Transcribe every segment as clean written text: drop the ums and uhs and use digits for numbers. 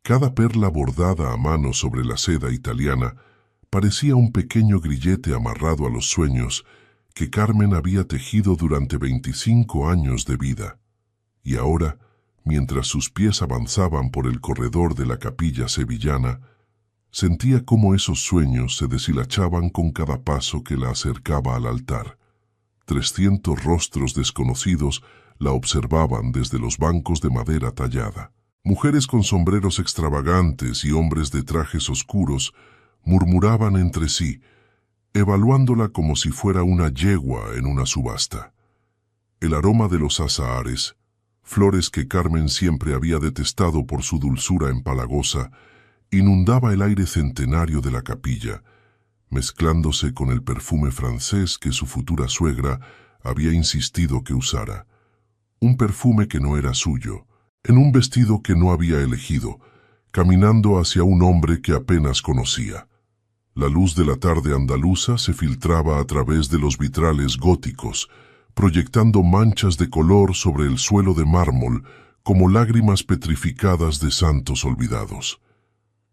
Cada perla bordada a mano sobre la seda italiana parecía un pequeño grillete amarrado a los sueños que Carmen había tejido durante 25 años de vida. Y ahora, mientras sus pies avanzaban por el corredor de la capilla sevillana, sentía cómo esos sueños se deshilachaban con cada paso que la acercaba al altar. 300 rostros desconocidos la observaban desde los bancos de madera tallada. Mujeres con sombreros extravagantes y hombres de trajes oscuros murmuraban entre sí, evaluándola como si fuera una yegua en una subasta. El aroma de los azahares, flores que Carmen siempre había detestado por su dulzura empalagosa, inundaba el aire centenario de la capilla, mezclándose con el perfume francés que su futura suegra había insistido que usara. Un perfume que no era suyo, en un vestido que no había elegido, caminando hacia un hombre que apenas conocía. La luz de la tarde andaluza se filtraba a través de los vitrales góticos, proyectando manchas de color sobre el suelo de mármol como lágrimas petrificadas de santos olvidados.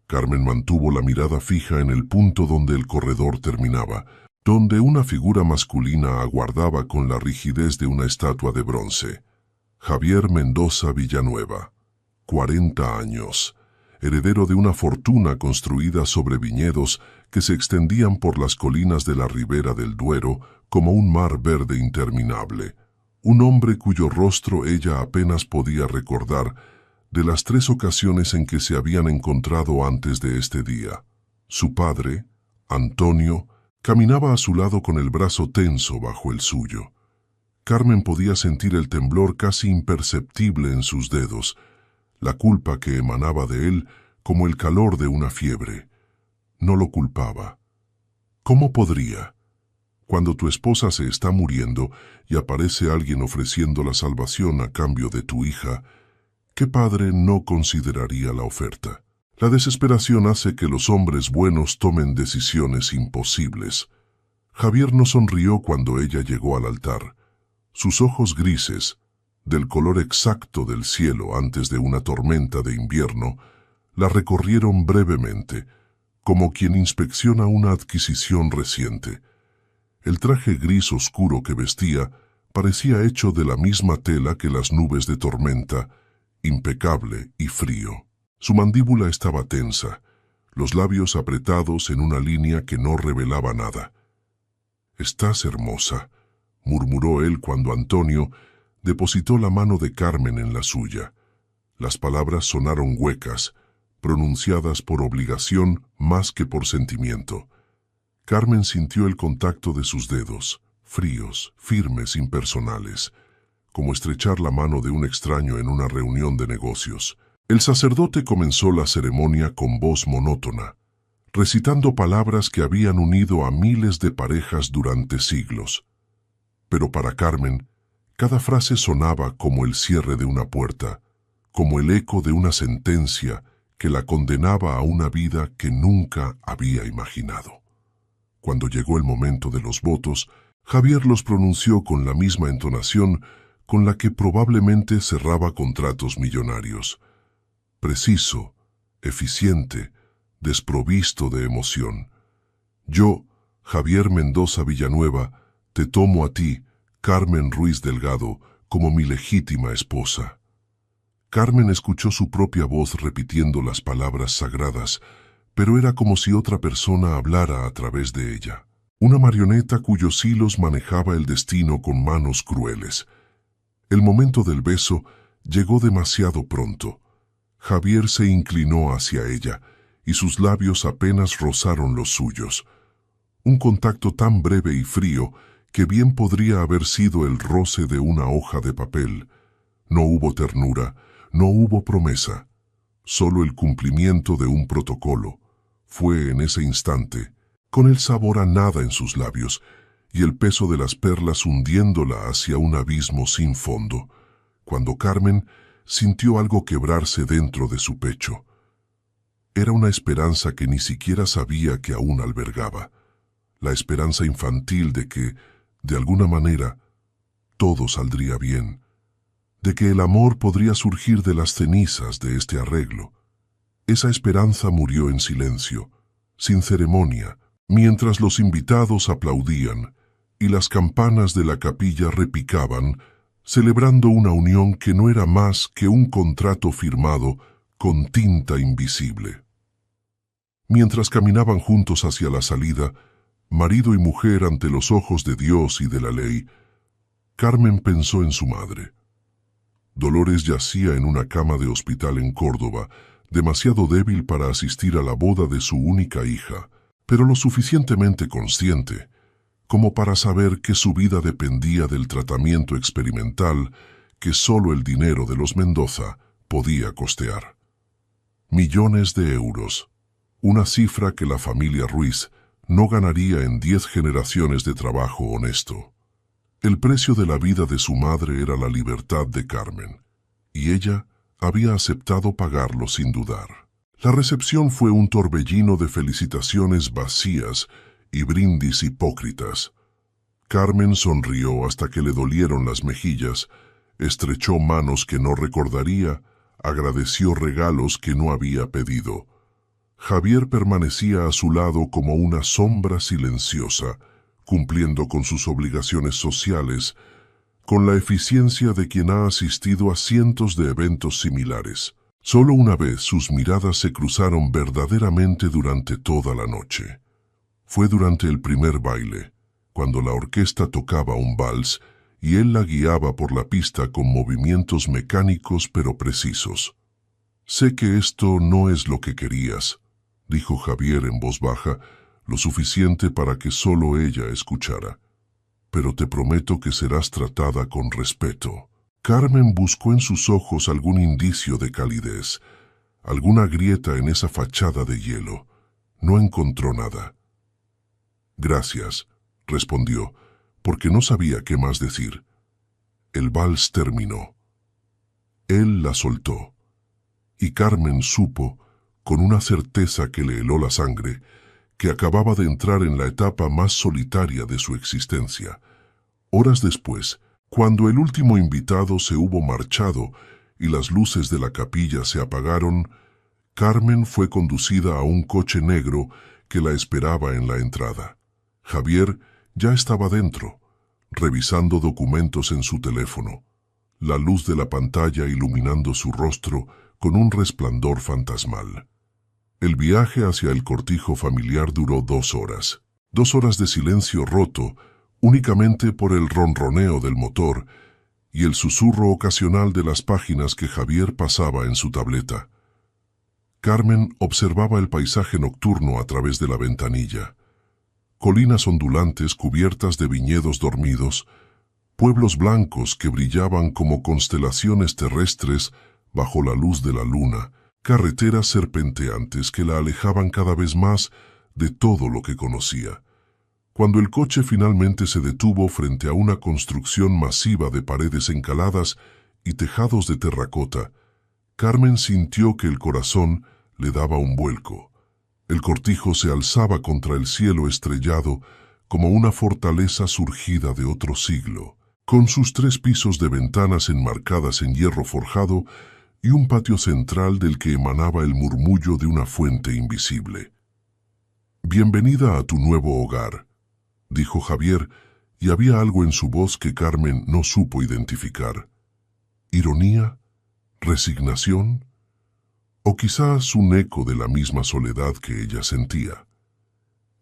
Carmen mantuvo la mirada fija en el punto donde el corredor terminaba, donde una figura masculina aguardaba con la rigidez de una estatua de bronce. Javier Mendoza Villanueva, 40 años, heredero de una fortuna construida sobre viñedos que se extendían por las colinas de la ribera del Duero como un mar verde interminable. Un hombre cuyo rostro ella apenas podía recordar de las 3 ocasiones en que se habían encontrado antes de este día. Su padre, Antonio, caminaba a su lado con el brazo tenso bajo el suyo. Carmen podía sentir el temblor casi imperceptible en sus dedos, la culpa que emanaba de él como el calor de una fiebre. No lo culpaba. ¿Cómo podría? Cuando tu esposa se está muriendo y aparece alguien ofreciendo la salvación a cambio de tu hija, ¿qué padre no consideraría la oferta? La desesperación hace que los hombres buenos tomen decisiones imposibles. Javier no sonrió cuando ella llegó al altar. Sus ojos grises, del color exacto del cielo antes de una tormenta de invierno, la recorrieron brevemente, como quien inspecciona una adquisición reciente. El traje gris oscuro que vestía parecía hecho de la misma tela que las nubes de tormenta, impecable y frío. Su mandíbula estaba tensa, los labios apretados en una línea que no revelaba nada. «Estás hermosa», murmuró él cuando Antonio depositó la mano de Carmen en la suya. Las palabras sonaron huecas, pronunciadas por obligación más que por sentimiento. Carmen sintió el contacto de sus dedos, fríos, firmes, impersonales, como estrechar la mano de un extraño en una reunión de negocios. El sacerdote comenzó la ceremonia con voz monótona, recitando palabras que habían unido a miles de parejas durante siglos. Pero para Carmen, cada frase sonaba como el cierre de una puerta, como el eco de una sentencia que la condenaba a una vida que nunca había imaginado. Cuando llegó el momento de los votos, Javier los pronunció con la misma entonación con la que probablemente cerraba contratos millonarios. Preciso, eficiente, desprovisto de emoción. Yo, Javier Mendoza Villanueva, te tomo a ti, Carmen Ruiz Delgado, como mi legítima esposa. Carmen escuchó su propia voz repitiendo las palabras sagradas, pero era como si otra persona hablara a través de ella. Una marioneta cuyos hilos manejaba el destino con manos crueles. El momento del beso llegó demasiado pronto. Javier se inclinó hacia ella, y sus labios apenas rozaron los suyos. Un contacto tan breve y frío que bien podría haber sido el roce de una hoja de papel. No hubo ternura, no hubo promesa, solo el cumplimiento de un protocolo. Fue en ese instante, con el sabor a nada en sus labios y el peso de las perlas hundiéndola hacia un abismo sin fondo, cuando Carmen sintió algo quebrarse dentro de su pecho. Era una esperanza que ni siquiera sabía que aún albergaba, la esperanza infantil de que, de alguna manera, todo saldría bien, de que el amor podría surgir de las cenizas de este arreglo. Esa esperanza murió en silencio, sin ceremonia, mientras los invitados aplaudían y las campanas de la capilla repicaban, celebrando una unión que no era más que un contrato firmado con tinta invisible. Mientras caminaban juntos hacia la salida, marido y mujer ante los ojos de Dios y de la ley, Carmen pensó en su madre. Dolores yacía en una cama de hospital en Córdoba, demasiado débil para asistir a la boda de su única hija, pero lo suficientemente consciente como para saber que su vida dependía del tratamiento experimental que solo el dinero de los Mendoza podía costear. Millones de euros, una cifra que la familia Ruiz no ganaría en 10 generaciones de trabajo honesto. El precio de la vida de su madre era la libertad de Carmen, y ella había aceptado pagarlo sin dudar. La recepción fue un torbellino de felicitaciones vacías y brindis hipócritas. Carmen sonrió hasta que le dolieron las mejillas, estrechó manos que no recordaría, agradeció regalos que no había pedido. Javier permanecía a su lado como una sombra silenciosa, cumpliendo con sus obligaciones sociales, con la eficiencia de quien ha asistido a cientos de eventos similares. Solo una vez sus miradas se cruzaron verdaderamente durante toda la noche. Fue durante el primer baile, cuando la orquesta tocaba un vals y él la guiaba por la pista con movimientos mecánicos pero precisos. «Sé que esto no es lo que querías», dijo Javier en voz baja, lo suficiente para que solo ella escuchara. «Pero te prometo que serás tratada con respeto». Carmen buscó en sus ojos algún indicio de calidez, alguna grieta en esa fachada de hielo. No encontró nada. «Gracias», respondió, porque no sabía qué más decir. El vals terminó. Él la soltó, y Carmen supo, con una certeza que le heló la sangre, que acababa de entrar en la etapa más solitaria de su existencia. Horas después, cuando el último invitado se hubo marchado y las luces de la capilla se apagaron, Carmen fue conducida a un coche negro que la esperaba en la entrada. Javier ya estaba dentro, revisando documentos en su teléfono, la luz de la pantalla iluminando su rostro con un resplandor fantasmal. El viaje hacia el cortijo familiar duró 2 horas. 2 horas de silencio roto únicamente por el ronroneo del motor y el susurro ocasional de las páginas que Javier pasaba en su tableta. Carmen observaba el paisaje nocturno a través de la ventanilla. Colinas ondulantes cubiertas de viñedos dormidos, pueblos blancos que brillaban como constelaciones terrestres bajo la luz de la luna, carreteras serpenteantes que la alejaban cada vez más de todo lo que conocía. Cuando el coche finalmente se detuvo frente a una construcción masiva de paredes encaladas y tejados de terracota, Carmen sintió que el corazón le daba un vuelco. El cortijo se alzaba contra el cielo estrellado como una fortaleza surgida de otro siglo, con sus 3 pisos de ventanas enmarcadas en hierro forjado y un patio central del que emanaba el murmullo de una fuente invisible. «Bienvenida a tu nuevo hogar», dijo Javier, y había algo en su voz que Carmen no supo identificar. ¿Ironía? ¿Resignación? ¿O quizás un eco de la misma soledad que ella sentía?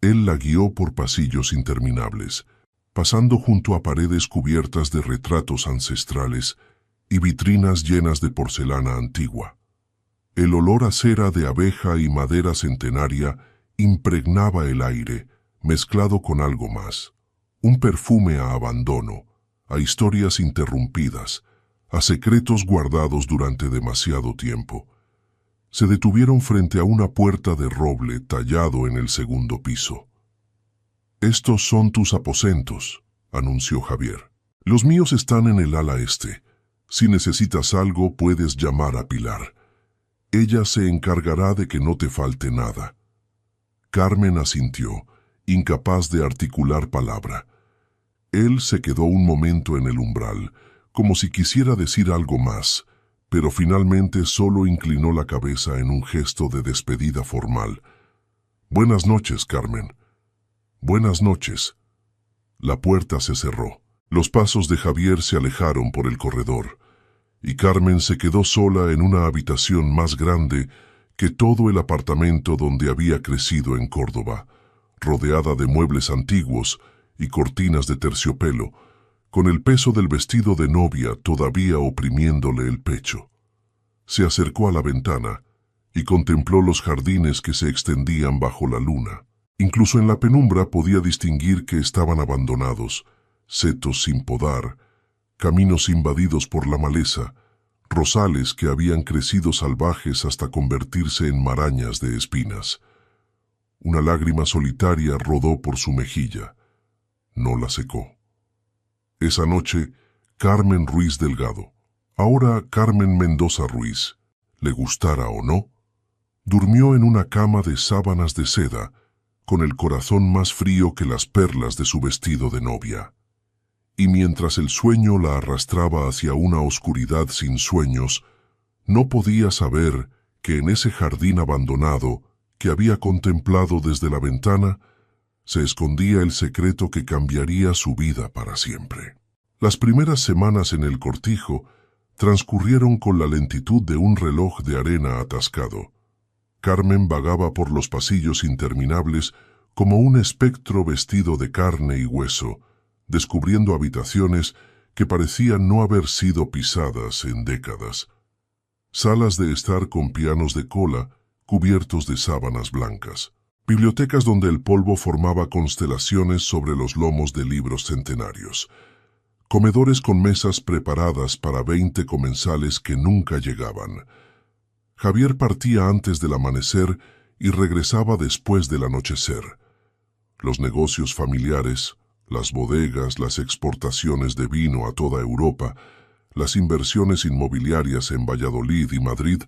Él la guió por pasillos interminables, pasando junto a paredes cubiertas de retratos ancestrales y vitrinas llenas de porcelana antigua. El olor a cera de abeja y madera centenaria impregnaba el aire, mezclado con algo más, un perfume a abandono, a historias interrumpidas, a secretos guardados durante demasiado tiempo. Se detuvieron frente a una puerta de roble tallado en el segundo piso. «Estos son tus aposentos», anunció Javier. «Los míos están en el ala este. Si necesitas algo, puedes llamar a Pilar. Ella se encargará de que no te falte nada». Carmen asintió, incapaz de articular palabra. Él se quedó un momento en el umbral, como si quisiera decir algo más, pero finalmente solo inclinó la cabeza en un gesto de despedida formal. «Buenas noches, Carmen». «Buenas noches». La puerta se cerró. Los pasos de Javier se alejaron por el corredor, y Carmen se quedó sola en una habitación más grande que todo el apartamento donde había crecido en Córdoba, rodeada de muebles antiguos y cortinas de terciopelo, con el peso del vestido de novia todavía oprimiéndole el pecho. Se acercó a la ventana y contempló los jardines que se extendían bajo la luna. Incluso en la penumbra podía distinguir que estaban abandonados, setos sin podar, caminos invadidos por la maleza, rosales que habían crecido salvajes hasta convertirse en marañas de espinas. Una lágrima solitaria rodó por su mejilla. No la secó. Esa noche, Carmen Ruiz Delgado, ahora Carmen Mendoza Ruiz, le gustara o no, durmió en una cama de sábanas de seda, con el corazón más frío que las perlas de su vestido de novia. Y mientras el sueño la arrastraba hacia una oscuridad sin sueños, no podía saber que en ese jardín abandonado que había contemplado desde la ventana, se escondía el secreto que cambiaría su vida para siempre. Las primeras semanas en el cortijo transcurrieron con la lentitud de un reloj de arena atascado. Carmen vagaba por los pasillos interminables como un espectro vestido de carne y hueso, descubriendo habitaciones que parecían no haber sido pisadas en décadas. Salas de estar con pianos de cola cubiertos de sábanas blancas. Bibliotecas donde el polvo formaba constelaciones sobre los lomos de libros centenarios. Comedores con mesas preparadas para 20 comensales que nunca llegaban. Javier partía antes del amanecer y regresaba después del anochecer. Los negocios familiares, las bodegas, las exportaciones de vino a toda Europa, las inversiones inmobiliarias en Valladolid y Madrid,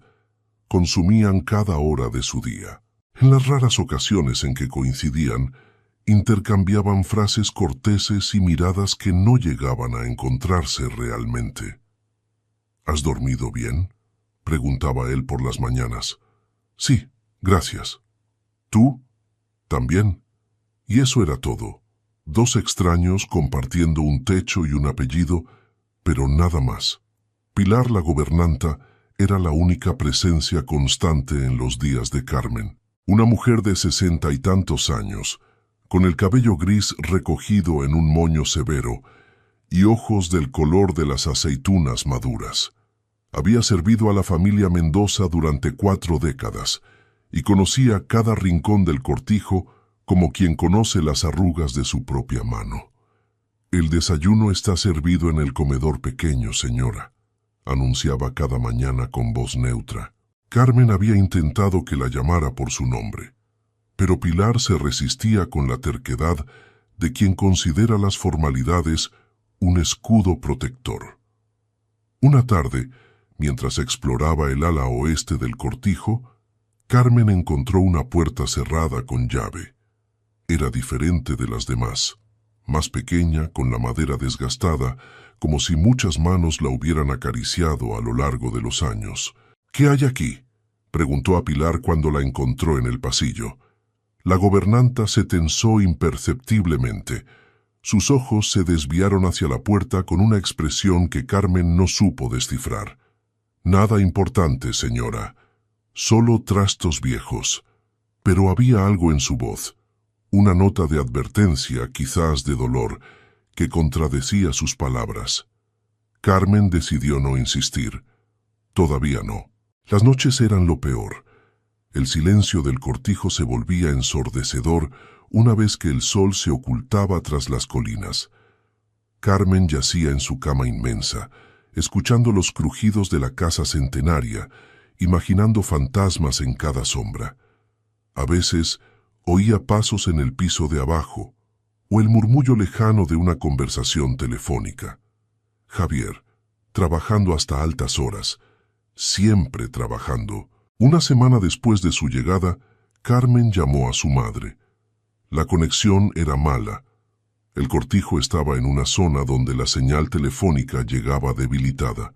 consumían cada hora de su día. En las raras ocasiones en que coincidían, intercambiaban frases corteses y miradas que no llegaban a encontrarse realmente. «¿Has dormido bien?», preguntaba él por las mañanas. «Sí, gracias». «¿Tú? También». Y eso era todo. Dos extraños compartiendo un techo y un apellido, pero nada más. Pilar, la gobernanta, era la única presencia constante en los días de Carmen. Una mujer de 60 y tantos años, con el cabello gris recogido en un moño severo y ojos del color de las aceitunas maduras. Había servido a la familia Mendoza durante 4 décadas y conocía cada rincón del cortijo como quien conoce las arrugas de su propia mano. «El desayuno está servido en el comedor pequeño, señora», anunciaba cada mañana con voz neutra. Carmen había intentado que la llamara por su nombre, pero Pilar se resistía con la terquedad de quien considera las formalidades un escudo protector. Una tarde, mientras exploraba el ala oeste del cortijo, Carmen encontró una puerta cerrada con llave. Era diferente de las demás, más pequeña, con la madera desgastada, como si muchas manos la hubieran acariciado a lo largo de los años. «¿Qué hay aquí?», preguntó a Pilar cuando la encontró en el pasillo. La gobernanta se tensó imperceptiblemente. Sus ojos se desviaron hacia la puerta con una expresión que Carmen no supo descifrar. «Nada importante, señora. Solo trastos viejos». Pero había algo en su voz, una nota de advertencia, quizás de dolor, que contradecía sus palabras. Carmen decidió no insistir. Todavía no. Las noches eran lo peor. El silencio del cortijo se volvía ensordecedor una vez que el sol se ocultaba tras las colinas. Carmen yacía en su cama inmensa, escuchando los crujidos de la casa centenaria, imaginando fantasmas en cada sombra. A veces oía pasos en el piso de abajo, o el murmullo lejano de una conversación telefónica. Javier, trabajando hasta altas horas, siempre trabajando. Una semana después de su llegada, Carmen llamó a su madre. La conexión era mala. El cortijo estaba en una zona donde la señal telefónica llegaba debilitada.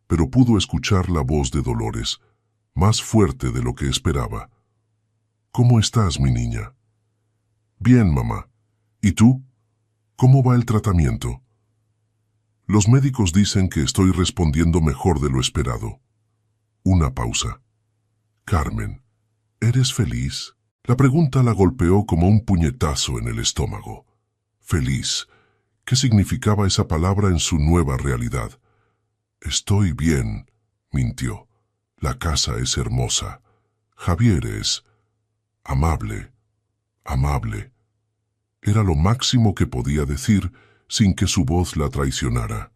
pero pudo escuchar la voz de Dolores, más fuerte de lo que esperaba. «¿Cómo estás, mi niña?» «Bien, mamá. ¿Y tú? ¿Cómo va el tratamiento?» «Los médicos dicen que estoy respondiendo mejor de lo esperado». Una pausa. «Carmen, ¿eres feliz?» La pregunta la golpeó como un puñetazo en el estómago. Feliz. ¿Qué significaba esa palabra en su nueva realidad? «Estoy bien», mintió. «La casa es hermosa. Javier es amable, amable». Era lo máximo que podía decir sin que su voz la traicionara.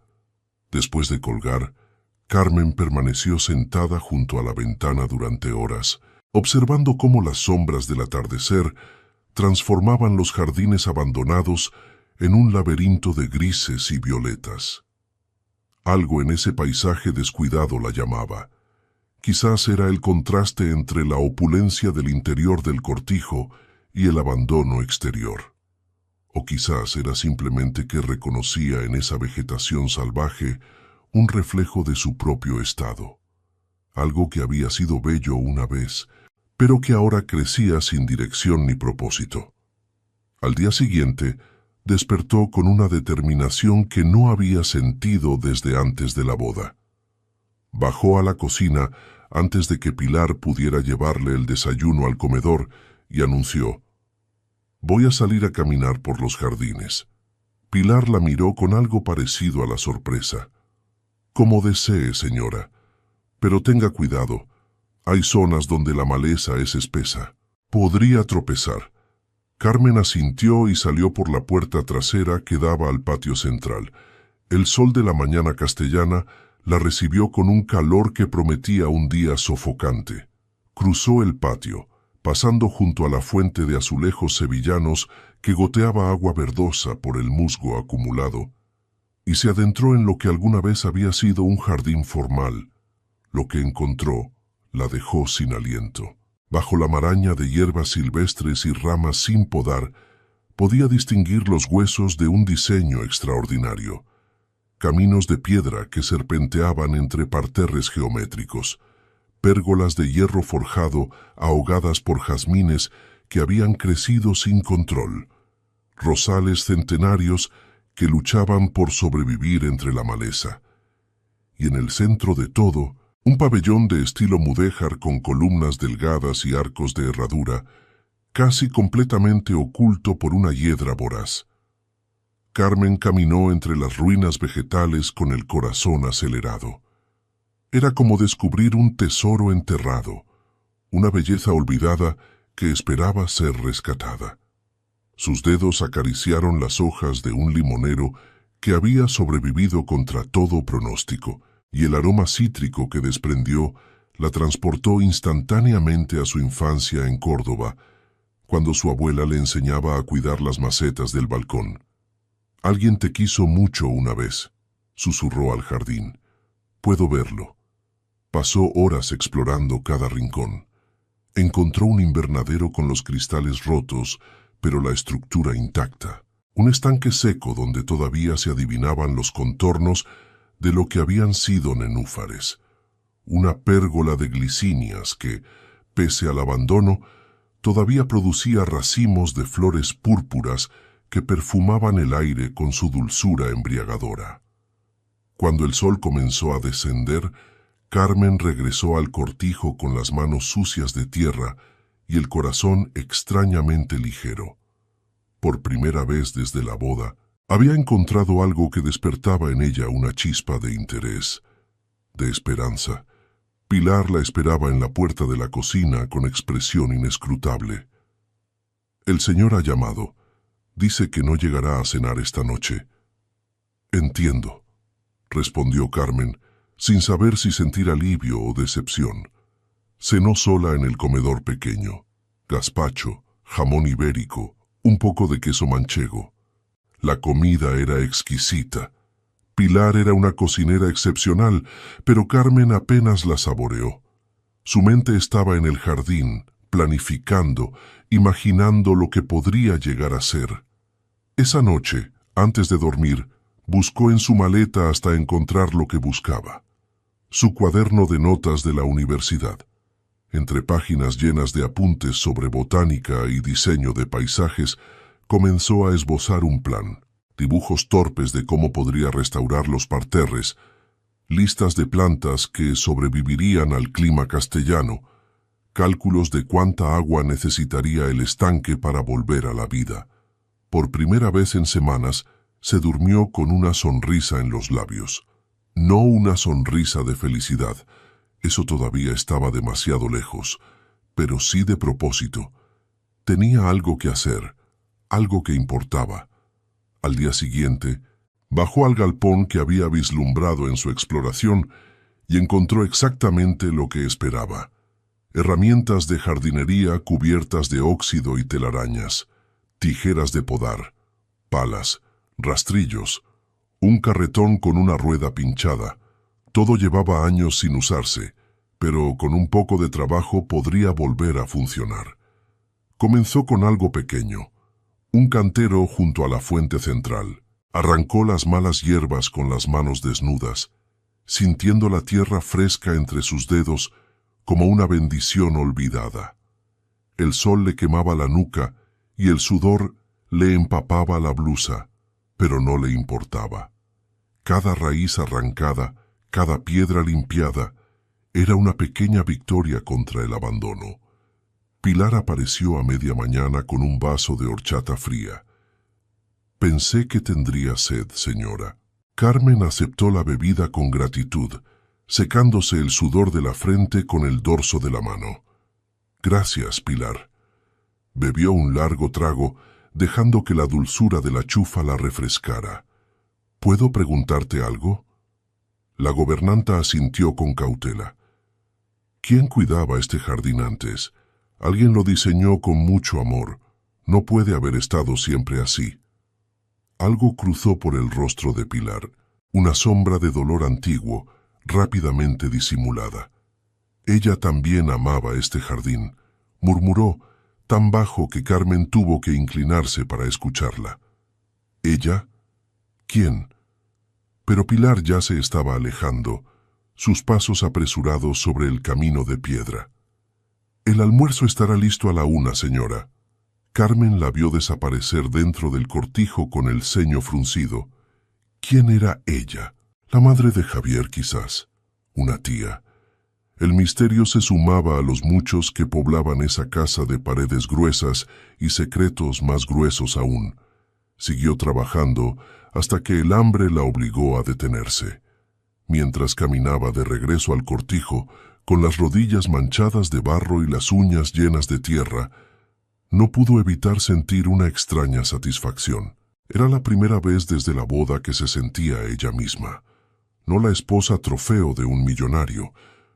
Después de colgar, Carmen permaneció sentada junto a la ventana durante horas, observando cómo las sombras del atardecer transformaban los jardines abandonados en un laberinto de grises y violetas. Algo en ese paisaje descuidado la llamaba. Quizás era el contraste entre la opulencia del interior del cortijo y el abandono exterior. O quizás era simplemente que reconocía en esa vegetación salvaje un reflejo de su propio estado. Algo que había sido bello una vez, pero que ahora crecía sin dirección ni propósito. Al día siguiente, despertó con una determinación que no había sentido desde antes de la boda. Bajó a la cocina antes de que Pilar pudiera llevarle el desayuno al comedor y anunció: «Voy a salir a caminar por los jardines». Pilar la miró con algo parecido a la sorpresa. «Como desee, señora. Pero tenga cuidado. Hay zonas donde la maleza es espesa. Podría tropezar». Carmen asintió y salió por la puerta trasera que daba al patio central. El sol de la mañana castellana la recibió con un calor que prometía un día sofocante. Cruzó el patio, pasando junto a la fuente de azulejos sevillanos que goteaba agua verdosa por el musgo acumulado, y se adentró en lo que alguna vez había sido un jardín formal. Lo que encontró la dejó sin aliento. Bajo la maraña de hierbas silvestres y ramas sin podar, podía distinguir los huesos de un diseño extraordinario. Caminos de piedra que serpenteaban entre parterres geométricos, pérgolas de hierro forjado ahogadas por jazmines que habían crecido sin control, rosales centenarios que luchaban por sobrevivir entre la maleza. Y en el centro de todo, un pabellón de estilo mudéjar con columnas delgadas y arcos de herradura, casi completamente oculto por una hiedra voraz. Carmen caminó entre las ruinas vegetales con el corazón acelerado. Era como descubrir un tesoro enterrado, una belleza olvidada que esperaba ser rescatada. Sus dedos acariciaron las hojas de un limonero que había sobrevivido contra todo pronóstico, y el aroma cítrico que desprendió la transportó instantáneamente a su infancia en Córdoba, cuando su abuela le enseñaba a cuidar las macetas del balcón. «Alguien te quiso mucho una vez», susurró al jardín. «Puedo verlo». Pasó horas explorando cada rincón. Encontró un invernadero con los cristales rotos, pero la estructura intacta. Un estanque seco donde todavía se adivinaban los contornos de lo que habían sido nenúfares. Una pérgola de glicinias que, pese al abandono, todavía producía racimos de flores púrpuras que perfumaban el aire con su dulzura embriagadora. Cuando el sol comenzó a descender, Carmen regresó al cortijo con las manos sucias de tierra y el corazón extrañamente ligero. Por primera vez desde la boda, había encontrado algo que despertaba en ella una chispa de interés, de esperanza. Pilar la esperaba en la puerta de la cocina con expresión inescrutable. «El señor ha llamado. Dice que no llegará a cenar esta noche». «Entiendo», respondió Carmen, sin saber si sentir alivio o decepción. Cenó sola en el comedor pequeño. Gazpacho, jamón ibérico, un poco de queso manchego. La comida era exquisita. Pilar era una cocinera excepcional, pero Carmen apenas la saboreó. Su mente estaba en el jardín, planificando, imaginando lo que podría llegar a ser. Esa noche, antes de dormir, buscó en su maleta hasta encontrar lo que buscaba. su cuaderno de notas de la universidad. Entre páginas llenas de apuntes sobre botánica y diseño de paisajes, comenzó a esbozar un plan. Dibujos torpes de cómo podría restaurar los parterres, listas de plantas que sobrevivirían al clima castellano, cálculos de cuánta agua necesitaría el estanque para volver a la vida. Por primera vez en semanas, se durmió con una sonrisa en los labios. No una sonrisa de felicidad, eso todavía estaba demasiado lejos, pero sí de propósito. Tenía algo que hacer, algo que importaba. Al día siguiente, bajó al galpón que había vislumbrado en su exploración y encontró exactamente lo que esperaba. Herramientas de jardinería cubiertas de óxido y telarañas, tijeras de podar, palas, rastrillos, un carretón con una rueda pinchada. Todo llevaba años sin usarse, pero con un poco de trabajo podría volver a funcionar. Comenzó con algo pequeño, un cantero junto a la fuente central. Arrancó las malas hierbas con las manos desnudas, sintiendo la tierra fresca entre sus dedos como una bendición olvidada. El sol le quemaba la nuca y el sudor le empapaba la blusa, pero no le importaba. Cada raíz arrancada, cada piedra limpiada, era una pequeña victoria contra el abandono. Pilar apareció a media mañana con un vaso de horchata fría. «Pensé que tendría sed, señora». Carmen aceptó la bebida con gratitud, secándose el sudor de la frente con el dorso de la mano. «Gracias, Pilar». Bebió un largo trago, dejando que la dulzura de la chufa la refrescara. «¿Puedo preguntarte algo?» La gobernanta asintió con cautela. «¿Quién cuidaba este jardín antes? Alguien lo diseñó con mucho amor. No puede haber estado siempre así». Algo cruzó por el rostro de Pilar, una sombra de dolor antiguo, rápidamente disimulada. Ella también amaba este jardín, murmuró, tan bajo que Carmen tuvo que inclinarse para escucharla. ¿Ella? ¿Quién? Pero Pilar ya se estaba alejando, sus pasos apresurados sobre el camino de piedra. «El almuerzo estará listo a la 1, señora». Carmen la vio desaparecer dentro del cortijo con el ceño fruncido. ¿Quién era ella? La madre de Javier, quizás. Una tía. El misterio se sumaba a los muchos que poblaban esa casa de paredes gruesas y secretos más gruesos aún. Siguió trabajando hasta que el hambre la obligó a detenerse. Mientras caminaba de regreso al cortijo, con las rodillas manchadas de barro y las uñas llenas de tierra, no pudo evitar sentir una extraña satisfacción. Era la primera vez desde la boda que se sentía ella misma. No la esposa trofeo de un millonario,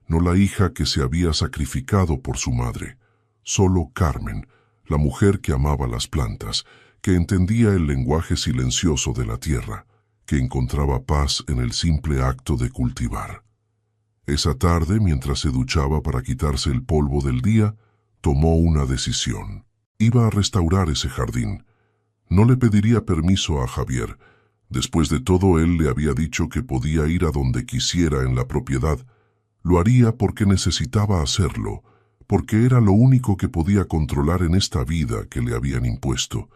no la hija que se había sacrificado por su madre. Solo Carmen, la mujer que amaba las plantas, que entendía el lenguaje silencioso de la tierra, que encontraba paz en el simple acto de cultivar. Esa tarde, mientras se duchaba para quitarse el polvo del día, tomó una decisión. Iba a restaurar ese jardín. No le pediría permiso a Javier. Después de todo, él le había dicho que podía ir a donde quisiera en la propiedad. Lo haría porque necesitaba hacerlo, porque era lo único que podía controlar en esta vida que le habían impuesto.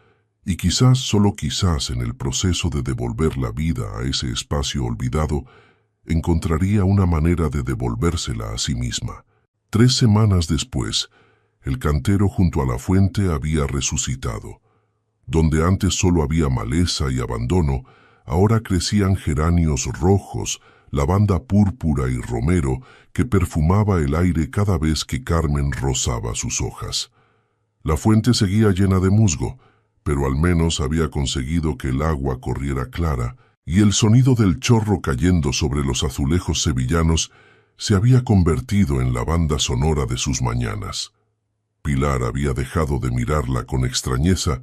Y quizás, solo quizás, en el proceso de devolver la vida a ese espacio olvidado, encontraría una manera de devolvérsela a sí misma. 3 semanas después, el cantero junto a la fuente había resucitado. Donde antes solo había maleza y abandono, ahora crecían geranios rojos, lavanda púrpura y romero que perfumaba el aire cada vez que Carmen rozaba sus hojas. La fuente seguía llena de musgo, pero al menos había conseguido que el agua corriera clara y el sonido del chorro cayendo sobre los azulejos sevillanos se había convertido en la banda sonora de sus mañanas. Pilar había dejado de mirarla con extrañeza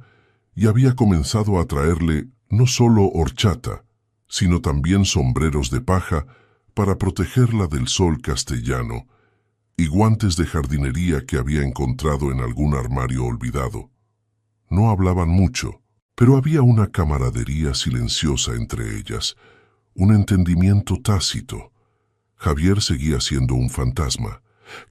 y había comenzado a traerle no solo horchata, sino también sombreros de paja para protegerla del sol castellano y guantes de jardinería que había encontrado en algún armario olvidado. No hablaban mucho, pero había una camaradería silenciosa entre ellas, un entendimiento tácito. Javier seguía siendo un fantasma.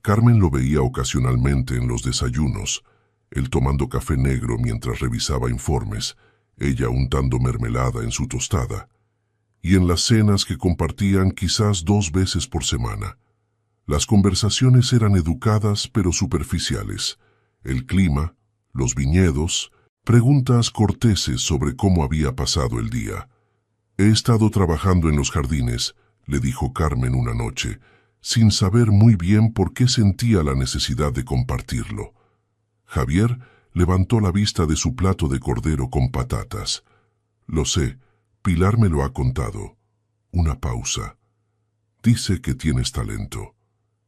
Carmen lo veía ocasionalmente en los desayunos, él tomando café negro mientras revisaba informes, ella untando mermelada en su tostada, y en las cenas que compartían quizás 2 veces por semana. Las conversaciones eran educadas pero superficiales. El clima, los viñedos, preguntas corteses sobre cómo había pasado el día. «He estado trabajando en los jardines», le dijo Carmen una noche, sin saber muy bien por qué sentía la necesidad de compartirlo. Javier levantó la vista de su plato de cordero con patatas. «Lo sé, Pilar me lo ha contado». Una pausa. «Dice que tienes talento».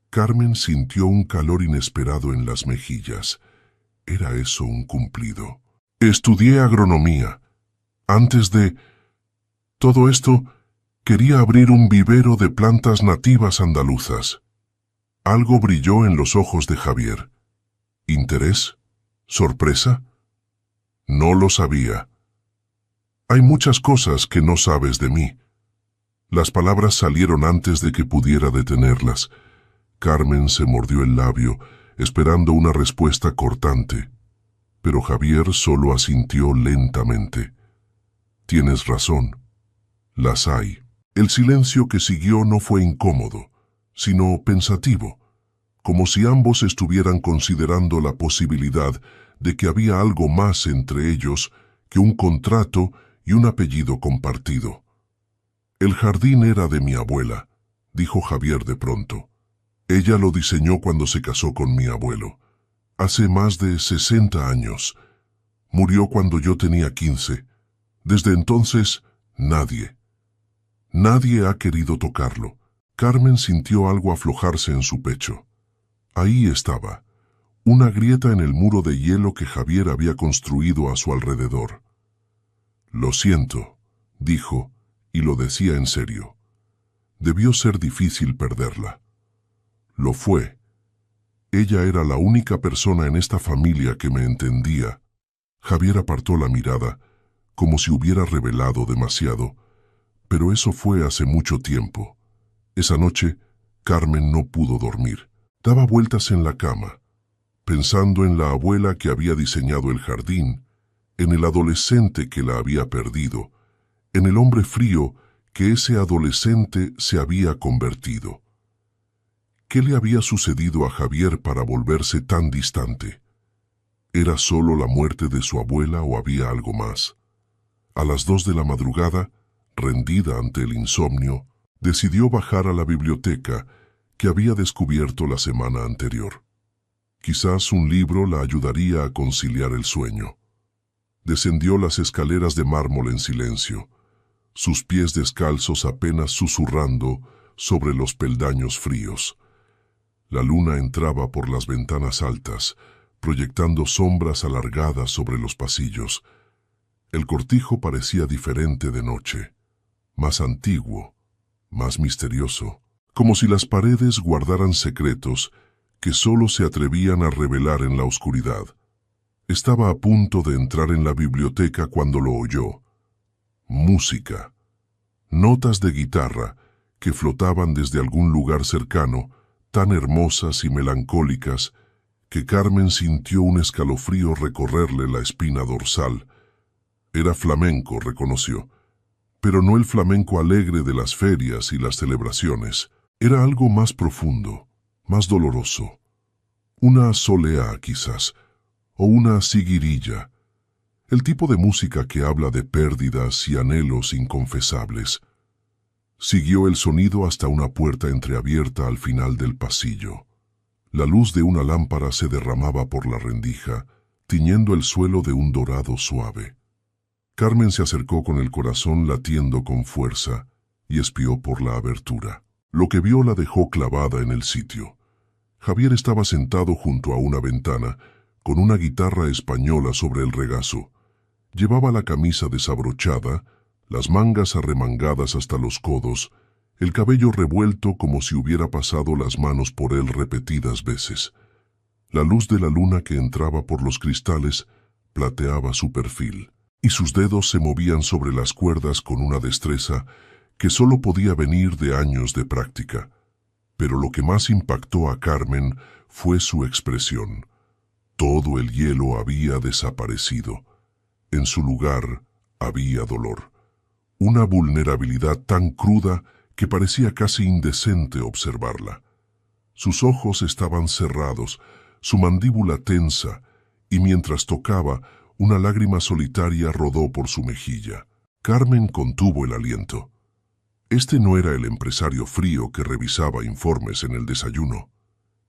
Carmen sintió un calor inesperado en las mejillas. Era eso un cumplido. «Estudié agronomía. Antes de todo esto, quería abrir un vivero de plantas nativas andaluzas». Algo brilló en los ojos de Javier. ¿Interés? ¿Sorpresa? No lo sabía. «Hay muchas cosas que no sabes de mí». Las palabras salieron antes de que pudiera detenerlas. Carmen se mordió el labio, esperando una respuesta cortante, pero Javier solo asintió lentamente. «Tienes razón. Las hay». El silencio que siguió no fue incómodo, sino pensativo, como si ambos estuvieran considerando la posibilidad de que había algo más entre ellos que un contrato y un apellido compartido. «El jardín era de mi abuela», dijo Javier de pronto. «Ella lo diseñó cuando se casó con mi abuelo. Hace más de 60 años. Murió cuando yo tenía 15. Desde entonces, nadie ha querido tocarlo». Carmen sintió algo aflojarse en su pecho. Ahí estaba, una grieta en el muro de hielo que Javier había construido a su alrededor. «Lo siento», dijo, y lo decía en serio. Debió ser difícil perderla. Lo fue. Ella era la única persona en esta familia que me entendía. Javier apartó la mirada, como si hubiera revelado demasiado, pero eso fue hace mucho tiempo. Esa noche, Carmen no pudo dormir. Daba vueltas en la cama, pensando en la abuela que había diseñado el jardín, en el adolescente que la había perdido, en el hombre frío que ese adolescente se había convertido. ¿Qué le había sucedido a Javier para volverse tan distante? ¿Era solo la muerte de su abuela o había algo más? A las 2 de la madrugada, rendida ante el insomnio, decidió bajar a la biblioteca que había descubierto la semana anterior. Quizás un libro la ayudaría a conciliar el sueño. Descendió las escaleras de mármol en silencio, sus pies descalzos apenas susurrando sobre los peldaños fríos. La luna entraba por las ventanas altas, proyectando sombras alargadas sobre los pasillos. El cortijo parecía diferente de noche, más antiguo, más misterioso, como si las paredes guardaran secretos que solo se atrevían a revelar en la oscuridad. Estaba a punto de entrar en la biblioteca cuando lo oyó. Música. Notas de guitarra que flotaban desde algún lugar cercano, tan hermosas y melancólicas que Carmen sintió un escalofrío recorrerle la espina dorsal. Era flamenco, reconoció, pero no el flamenco alegre de las ferias y las celebraciones. Era algo más profundo, más doloroso. Una soleá, quizás, o una siguirilla. El tipo de música que habla de pérdidas y anhelos inconfesables. Siguió el sonido hasta una puerta entreabierta al final del pasillo. La luz de una lámpara se derramaba por la rendija, tiñendo el suelo de un dorado suave. Carmen se acercó con el corazón latiendo con fuerza y espió por la abertura. Lo que vio la dejó clavada en el sitio. Javier estaba sentado junto a una ventana, con una guitarra española sobre el regazo. Llevaba la camisa desabrochada, las mangas arremangadas hasta los codos, el cabello revuelto como si hubiera pasado las manos por él repetidas veces. La luz de la luna que entraba por los cristales plateaba su perfil, y sus dedos se movían sobre las cuerdas con una destreza que solo podía venir de años de práctica. Pero lo que más impactó a Carmen fue su expresión. Todo el hielo había desaparecido. En su lugar había dolor. Una vulnerabilidad tan cruda que parecía casi indecente observarla. Sus ojos estaban cerrados, su mandíbula tensa, y mientras tocaba, una lágrima solitaria rodó por su mejilla. Carmen contuvo el aliento. Este no era el empresario frío que revisaba informes en el desayuno.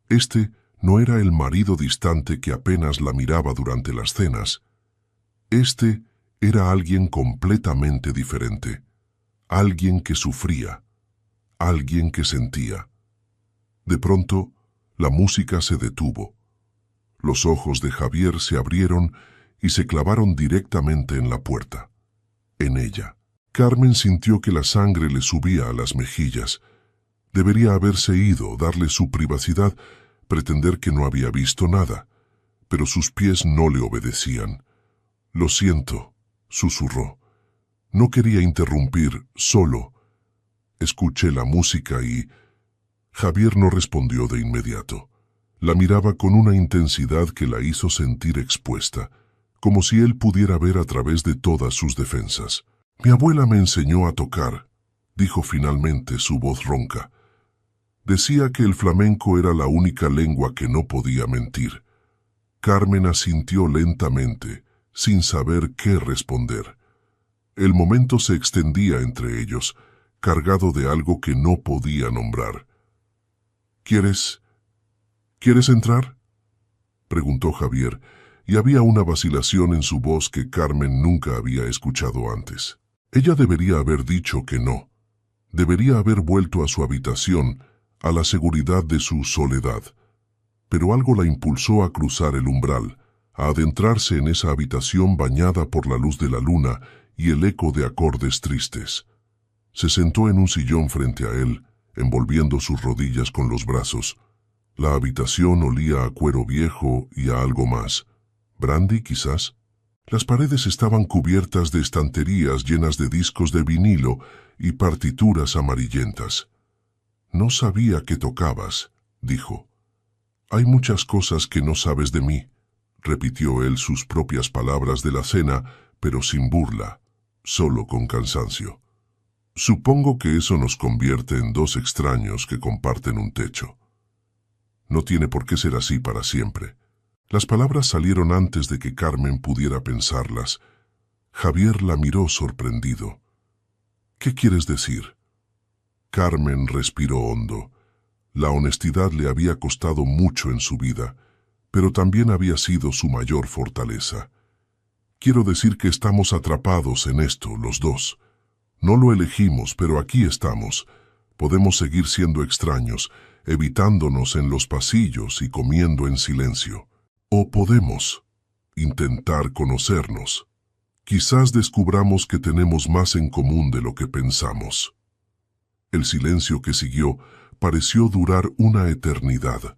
Este no era el marido distante que apenas la miraba durante las cenas. Este era alguien completamente diferente. Alguien que sufría. Alguien que sentía. De pronto, la música se detuvo. Los ojos de Javier se abrieron y se clavaron directamente en la puerta. En ella. Carmen sintió que la sangre le subía a las mejillas. Debería haberse ido, darle su privacidad, pretender que no había visto nada. Pero sus pies no le obedecían. «Lo siento», susurró. No quería interrumpir, solo. Escuché la música y... Javier no respondió de inmediato. La miraba con una intensidad que la hizo sentir expuesta, como si él pudiera ver a través de todas sus defensas. «Mi abuela me enseñó a tocar», dijo finalmente, su voz ronca. Decía que el flamenco era la única lengua que no podía mentir. Carmen asintió lentamente, sin saber qué responder. El momento se extendía entre ellos, cargado de algo que no podía nombrar. ¿Quieres entrar?», preguntó Javier, y había una vacilación en su voz que Carmen nunca había escuchado antes. Ella debería haber dicho que no. Debería haber vuelto a su habitación, a la seguridad de su soledad. Pero algo la impulsó a cruzar el umbral, a adentrarse en esa habitación bañada por la luz de la luna y el eco de acordes tristes. Se sentó en un sillón frente a él, envolviendo sus rodillas con los brazos. La habitación olía a cuero viejo y a algo más. ¿Brandy, quizás? Las paredes estaban cubiertas de estanterías llenas de discos de vinilo y partituras amarillentas. «No sabía que tocabas», dijo. «Hay muchas cosas que no sabes de mí», repitió él sus propias palabras de la cena, pero sin burla, solo con cansancio. «Supongo que eso nos convierte en dos extraños que comparten un techo. No tiene por qué ser así para siempre». Las palabras salieron antes de que Carmen pudiera pensarlas. Javier la miró sorprendido. «¿Qué quieres decir?». Carmen respiró hondo. La honestidad le había costado mucho en su vida, pero también había sido su mayor fortaleza. «Quiero decir que estamos atrapados en esto, los dos. No lo elegimos, pero aquí estamos. Podemos seguir siendo extraños, evitándonos en los pasillos y comiendo en silencio. O podemos intentar conocernos. Quizás descubramos que tenemos más en común de lo que pensamos». El silencio que siguió pareció durar una eternidad.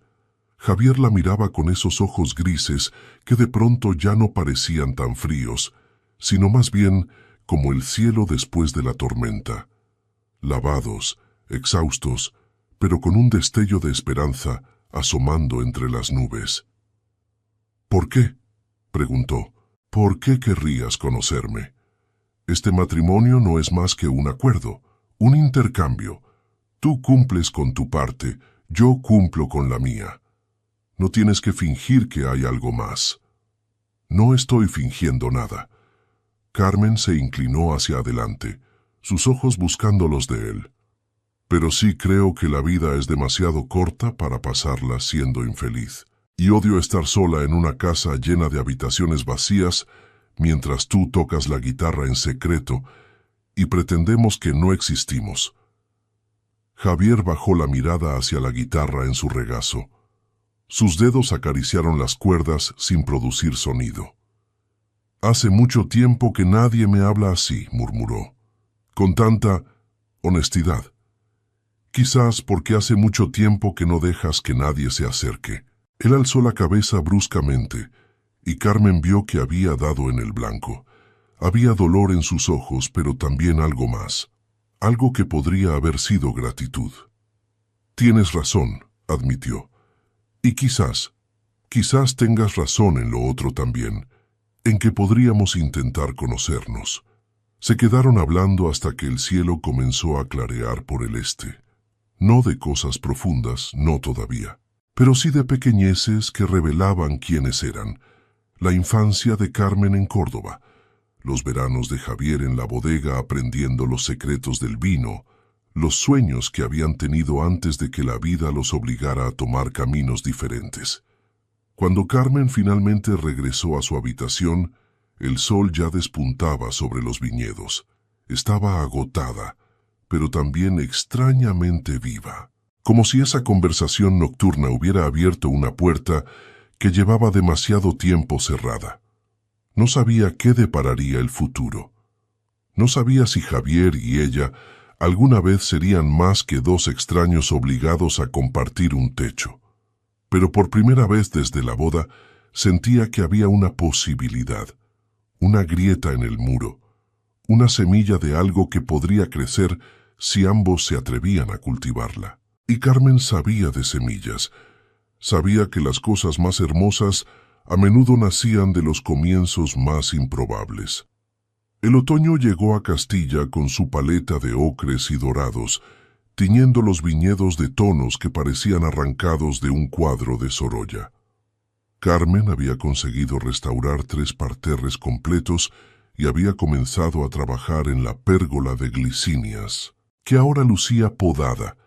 Javier la miraba con esos ojos grises que de pronto ya no parecían tan fríos, sino más bien como el cielo después de la tormenta. Lavados, exhaustos, pero con un destello de esperanza asomando entre las nubes. «¿Por qué?», preguntó. «¿Por qué querrías conocerme? Este matrimonio no es más que un acuerdo, un intercambio. Tú cumples con tu parte, yo cumplo con la mía. No tienes que fingir que hay algo más». «No estoy fingiendo nada». Carmen se inclinó hacia adelante, sus ojos buscando los de él. «Pero sí creo que la vida es demasiado corta para pasarla siendo infeliz. Y odio estar sola en una casa llena de habitaciones vacías mientras tú tocas la guitarra en secreto y pretendemos que no existimos». Javier bajó la mirada hacia la guitarra en su regazo. Sus dedos acariciaron las cuerdas sin producir sonido. «Hace mucho tiempo que nadie me habla así», murmuró, «con tanta honestidad. Quizás porque hace mucho tiempo que no dejas que nadie se acerque». Él alzó la cabeza bruscamente, y Carmen vio que había dado en el blanco. Había dolor en sus ojos, pero también algo más. Algo que podría haber sido gratitud. Tienes razón, admitió. Y quizás tengas razón en lo otro también, en que podríamos intentar conocernos. Se quedaron hablando hasta que el cielo comenzó a clarear por el este. No de cosas profundas, no todavía, pero sí de pequeñeces que revelaban quiénes eran. La infancia de Carmen en Córdoba, los veranos de Javier en la bodega aprendiendo los secretos del vino, los sueños que habían tenido antes de que la vida los obligara a tomar caminos diferentes. Cuando Carmen finalmente regresó a su habitación, el sol ya despuntaba sobre los viñedos. Estaba agotada, pero también extrañamente viva, como si esa conversación nocturna hubiera abierto una puerta que llevaba demasiado tiempo cerrada. No sabía qué depararía el futuro. No sabía si Javier y ella alguna vez serían más que dos extraños obligados a compartir un techo. Pero por primera vez desde la boda sentía que había una posibilidad, una grieta en el muro, una semilla de algo que podría crecer si ambos se atrevían a cultivarla. Y Carmen sabía de semillas, sabía que las cosas más hermosas a menudo nacían de los comienzos más improbables. El otoño llegó a Castilla con su paleta de ocres y dorados, tiñendo los viñedos de tonos que parecían arrancados de un cuadro de Sorolla. Carmen había conseguido restaurar 3 parterres completos y había comenzado a trabajar en la pérgola de glicinias, que ahora lucía podada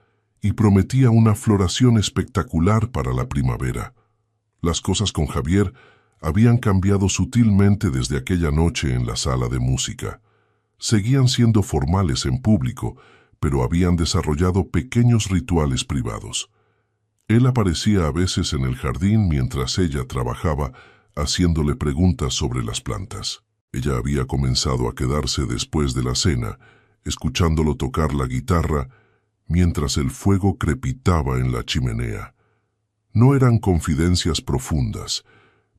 y prometía una floración espectacular para la primavera. Las cosas con Javier habían cambiado sutilmente desde aquella noche en la sala de música. Seguían siendo formales en público, pero habían desarrollado pequeños rituales privados. Él aparecía a veces en el jardín mientras ella trabajaba, haciéndole preguntas sobre las plantas. Ella había comenzado a quedarse después de la cena, escuchándolo tocar la guitarra, mientras el fuego crepitaba en la chimenea. No eran confidencias profundas,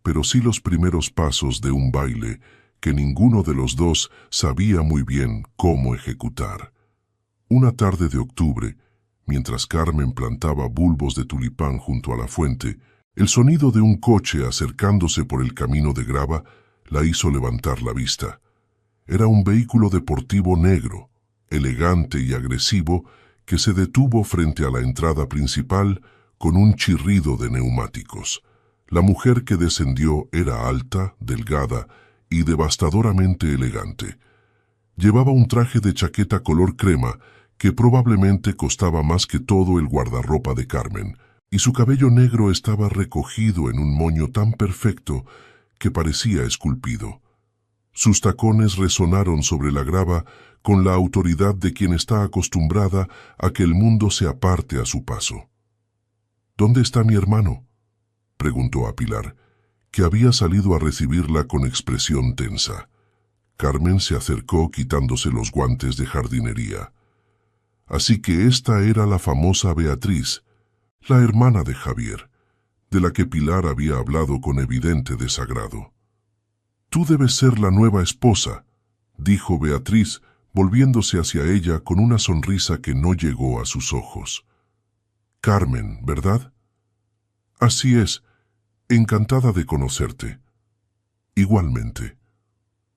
pero sí los primeros pasos de un baile que ninguno de los dos sabía muy bien cómo ejecutar. Una tarde de octubre, mientras Carmen plantaba bulbos de tulipán junto a la fuente, el sonido de un coche acercándose por el camino de grava la hizo levantar la vista. Era un vehículo deportivo negro, elegante y agresivo, que se detuvo frente a la entrada principal con un chirrido de neumáticos. La mujer que descendió era alta, delgada y devastadoramente elegante. Llevaba un traje de chaqueta color crema que probablemente costaba más que todo el guardarropa de Carmen, y su cabello negro estaba recogido en un moño tan perfecto que parecía esculpido. Sus tacones resonaron sobre la grava con la autoridad de quien está acostumbrada a que el mundo se aparte a su paso. «¿Dónde está mi hermano?», preguntó a Pilar, que había salido a recibirla con expresión tensa. Carmen se acercó quitándose los guantes de jardinería. Así que esta era la famosa Beatriz, la hermana de Javier, de la que Pilar había hablado con evidente desagrado. «Tú debes ser la nueva esposa», dijo Beatriz, volviéndose hacia ella con una sonrisa que no llegó a sus ojos. «Carmen, ¿verdad?». «Así es. Encantada de conocerte». «Igualmente».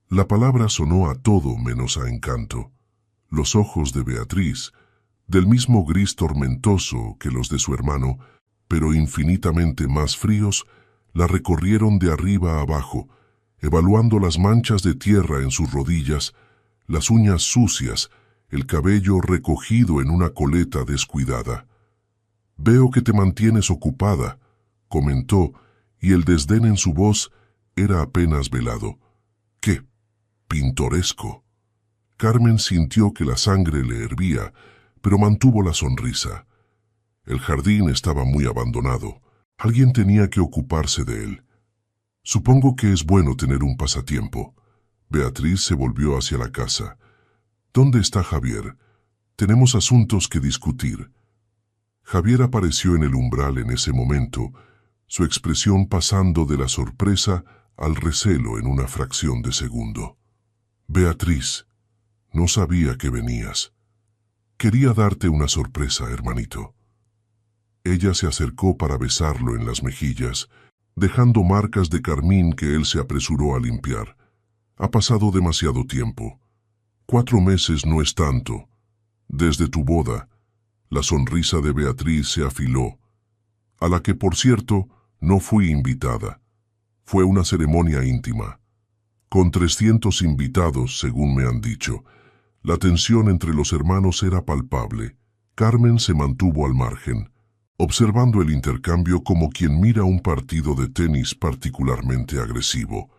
La palabra sonó a todo menos a encanto. Los ojos de Beatriz, del mismo gris tormentoso que los de su hermano, pero infinitamente más fríos, la recorrieron de arriba a abajo, evaluando las manchas de tierra en sus rodillas, las uñas sucias, el cabello recogido en una coleta descuidada. «Veo que te mantienes ocupada», comentó, y el desdén en su voz era apenas velado. «¡Qué pintoresco!». Carmen sintió que la sangre le hervía, pero mantuvo la sonrisa. El jardín estaba muy abandonado. Alguien tenía que ocuparse de él. «Supongo que es bueno tener un pasatiempo». Beatriz se volvió hacia la casa. «¿Dónde está Javier? Tenemos asuntos que discutir». Javier apareció en el umbral en ese momento, su expresión pasando de la sorpresa al recelo en una fracción de segundo. «Beatriz, no sabía que venías. Quería darte una sorpresa, hermanito». Ella se acercó para besarlo en las mejillas, dejando marcas de carmín que él se apresuró a limpiar. Ha pasado demasiado tiempo. 4 meses no es tanto. Desde tu boda, la sonrisa de Beatriz se afiló, a la que, por cierto, no fui invitada. Fue una ceremonia íntima, con 300 invitados, según me han dicho. La tensión entre los hermanos era palpable. Carmen se mantuvo al margen, observando el intercambio como quien mira un partido de tenis particularmente agresivo.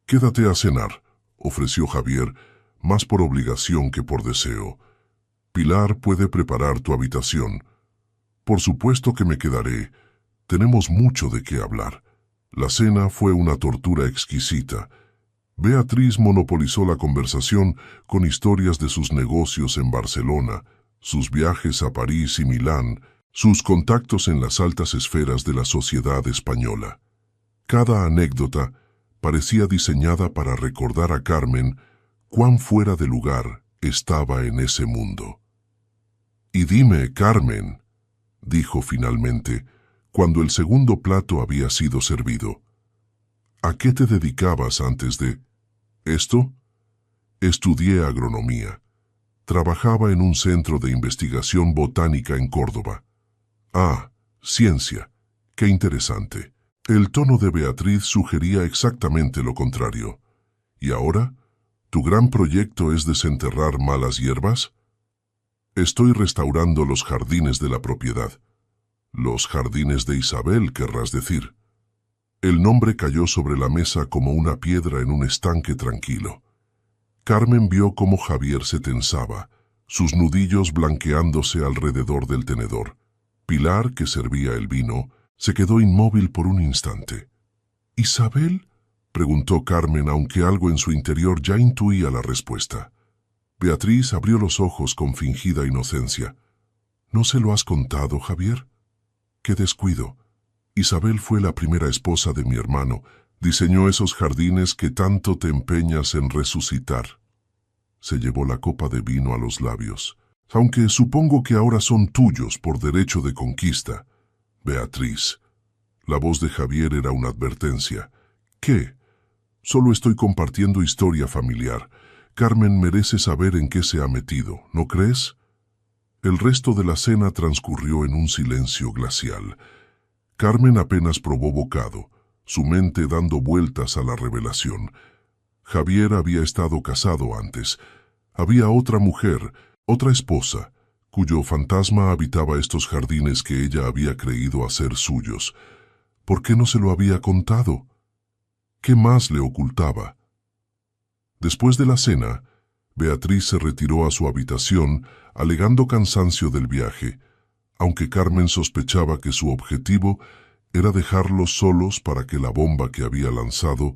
«Quédate a cenar», ofreció Javier, más por obligación que por deseo. «Pilar puede preparar tu habitación». «Por supuesto que me quedaré. Tenemos mucho de qué hablar». La cena fue una tortura exquisita. Beatriz monopolizó la conversación con historias de sus negocios en Barcelona, sus viajes a París y Milán, sus contactos en las altas esferas de la sociedad española. Cada anécdota parecía diseñada para recordar a Carmen cuán fuera de lugar estaba en ese mundo. «Y dime, Carmen», dijo finalmente, cuando el segundo plato había sido servido, «¿a qué te dedicabas antes de esto?» «Estudié agronomía. Trabajaba en un centro de investigación botánica en Córdoba». «Ah, ciencia. Qué interesante». El tono de Beatriz sugería exactamente lo contrario. «¿Y ahora? ¿Tu gran proyecto es desenterrar malas hierbas?» «Estoy restaurando los jardines de la propiedad». «Los jardines de Isabel, querrás decir». El nombre cayó sobre la mesa como una piedra en un estanque tranquilo. Carmen vio cómo Javier se tensaba, sus nudillos blanqueándose alrededor del tenedor. Pilar, que servía el vino, se quedó inmóvil por un instante. «¿Isabel?», preguntó Carmen, aunque algo en su interior ya intuía la respuesta. Beatriz abrió los ojos con fingida inocencia. «¿No se lo has contado, Javier?». «Qué descuido. Isabel fue la primera esposa de mi hermano. Diseñó esos jardines que tanto te empeñas en resucitar». Se llevó la copa de vino a los labios. «Aunque supongo que ahora son tuyos por derecho de conquista». «Beatriz». La voz de Javier era una advertencia. «¿Qué? Solo estoy compartiendo historia familiar. Carmen merece saber en qué se ha metido, ¿no crees?». El resto de la cena transcurrió en un silencio glacial. Carmen apenas probó bocado, su mente dando vueltas a la revelación. Javier había estado casado antes. Había otra mujer, otra esposa, cuyo fantasma habitaba estos jardines que ella había creído hacer suyos. ¿Por qué no se lo había contado? ¿Qué más le ocultaba? Después de la cena, Beatriz se retiró a su habitación, alegando cansancio del viaje, aunque Carmen sospechaba que su objetivo era dejarlos solos para que la bomba que había lanzado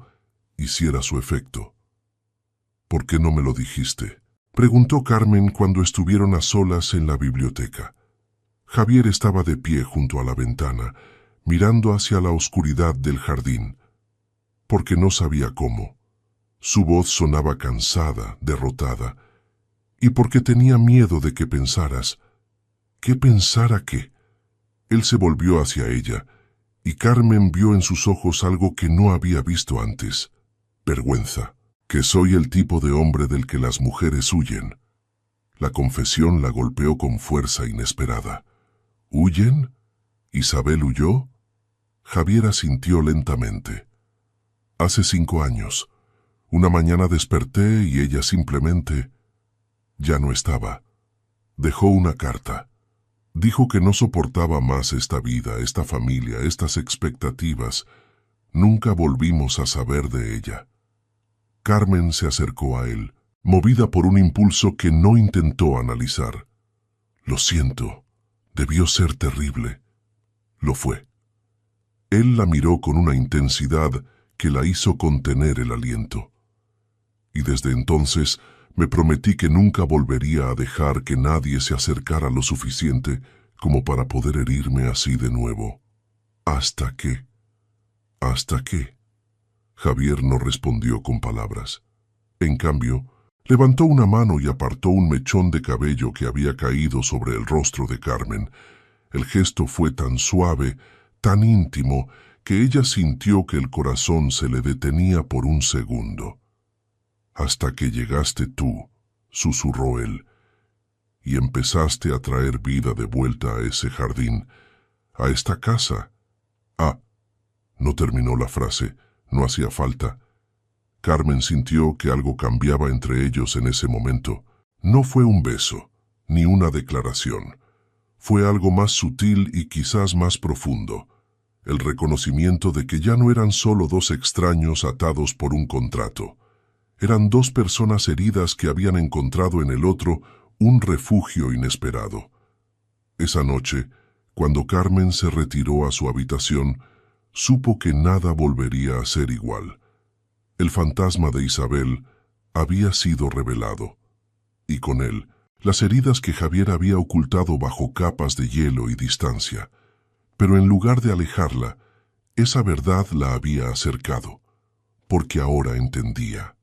hiciera su efecto. «¿Por qué no me lo dijiste?», preguntó Carmen cuando estuvieron a solas en la biblioteca. Javier estaba de pie junto a la ventana, mirando hacia la oscuridad del jardín. Porque no sabía cómo. Su voz sonaba cansada, derrotada, y porque tenía miedo de que pensaras. ¿Qué pensara qué? Él se volvió hacia ella, y Carmen vio en sus ojos algo que no había visto antes: vergüenza. «Que soy el tipo de hombre del que las mujeres huyen». La confesión la golpeó con fuerza inesperada. «¿Huyen? ¿Isabel huyó?». Javier asintió lentamente. «Hace 5 años. Una mañana desperté y ella simplemente ya no estaba. Dejó una carta. Dijo que no soportaba más esta vida, esta familia, estas expectativas. Nunca volvimos a saber de ella». Carmen se acercó a él, movida por un impulso que no intentó analizar. «Lo siento. Debió ser terrible». Lo fue. Él la miró con una intensidad que la hizo contener el aliento. «Y desde entonces me prometí que nunca volvería a dejar que nadie se acercara lo suficiente como para poder herirme así de nuevo». «¿Hasta qué? ¿Hasta qué?». Javier no respondió con palabras. En cambio, levantó una mano y apartó un mechón de cabello que había caído sobre el rostro de Carmen. El gesto fue tan suave, tan íntimo, que ella sintió que el corazón se le detenía por un segundo. «Hasta que llegaste tú», susurró él, «y empezaste a traer vida de vuelta a ese jardín, a esta casa». «Ah», no terminó la frase, no hacía falta. Carmen sintió que algo cambiaba entre ellos en ese momento. No fue un beso, ni una declaración. Fue algo más sutil y quizás más profundo. El reconocimiento de que ya no eran solo dos extraños atados por un contrato. Eran dos personas heridas que habían encontrado en el otro un refugio inesperado. Esa noche, cuando Carmen se retiró a su habitación, supo que nada volvería a ser igual. El fantasma de Isabel había sido revelado, y con él, las heridas que Javier había ocultado bajo capas de hielo y distancia. Pero en lugar de alejarla, esa verdad la había acercado, porque ahora entendía.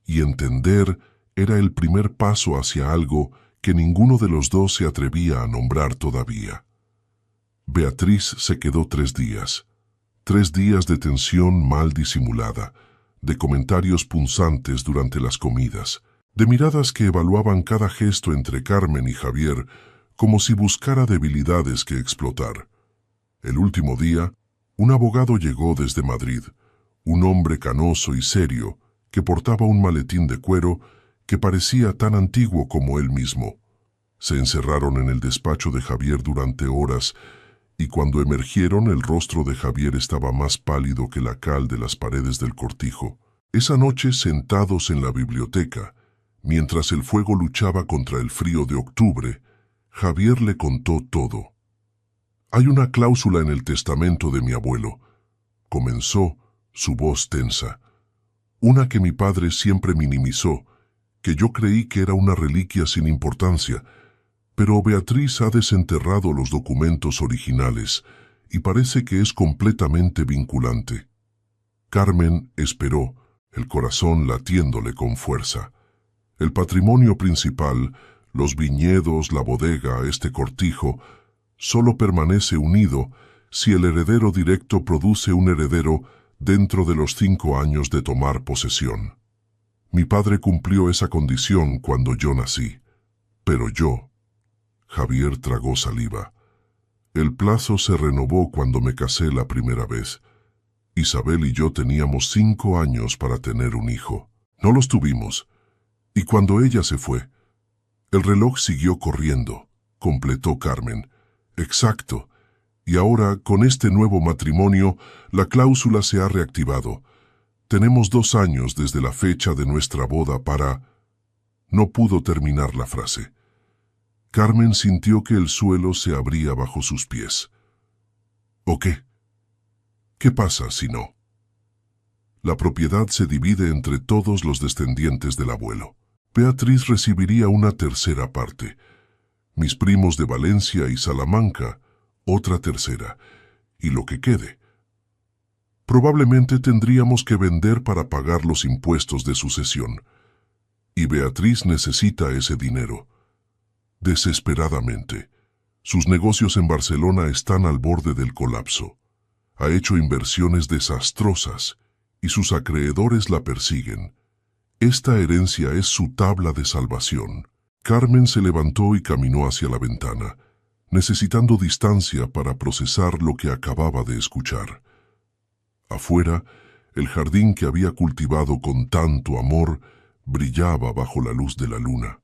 Y entender era el primer paso hacia algo que ninguno de los dos se atrevía a nombrar todavía. Beatriz se quedó 3 días. 3 días de tensión mal disimulada, de comentarios punzantes durante las comidas, de miradas que evaluaban cada gesto entre Carmen y Javier como si buscara debilidades que explotar. El último día, un abogado llegó desde Madrid, un hombre canoso y serio que portaba un maletín de cuero que parecía tan antiguo como él mismo. Se encerraron en el despacho de Javier durante horas y cuando emergieron el rostro de Javier estaba más pálido que la cal de las paredes del cortijo. Esa noche, sentados en la biblioteca, mientras el fuego luchaba contra el frío de octubre, Javier le contó todo. «Hay una cláusula en el testamento de mi abuelo», comenzó, su voz tensa. «Una que mi padre siempre minimizó, que yo creí que era una reliquia sin importancia, pero Beatriz ha desenterrado los documentos originales y parece que es completamente vinculante». Carmen esperó, el corazón latiéndole con fuerza. El patrimonio principal, los viñedos, la bodega, este cortijo, solo permanece unido si el heredero directo produce un heredero dentro de los 5 años de tomar posesión. Mi padre cumplió esa condición cuando yo nací, pero yo... Javier tragó saliva. El plazo se renovó cuando me casé la primera vez. Isabel y yo teníamos 5 años para tener un hijo. No los tuvimos. Y cuando ella se fue, el reloj siguió corriendo, completó Carmen. Exacto. Y ahora, con este nuevo matrimonio, la cláusula se ha reactivado. Tenemos 2 años desde la fecha de nuestra boda para... No pudo terminar la frase. Carmen sintió que el suelo se abría bajo sus pies. ¿O qué? ¿Qué pasa si no? La propiedad se divide entre todos los descendientes del abuelo. Beatriz recibiría una tercera parte. Mis primos de Valencia y Salamanca, otra tercera. Y lo que quede. Probablemente tendríamos que vender para pagar los impuestos de sucesión. Y Beatriz necesita ese dinero. Desesperadamente. Sus negocios en Barcelona están al borde del colapso. Ha hecho inversiones desastrosas y sus acreedores la persiguen. Esta herencia es su tabla de salvación. Carmen se levantó y caminó hacia la ventana, necesitando distancia para procesar lo que acababa de escuchar. Afuera, el jardín que había cultivado con tanto amor brillaba bajo la luz de la luna.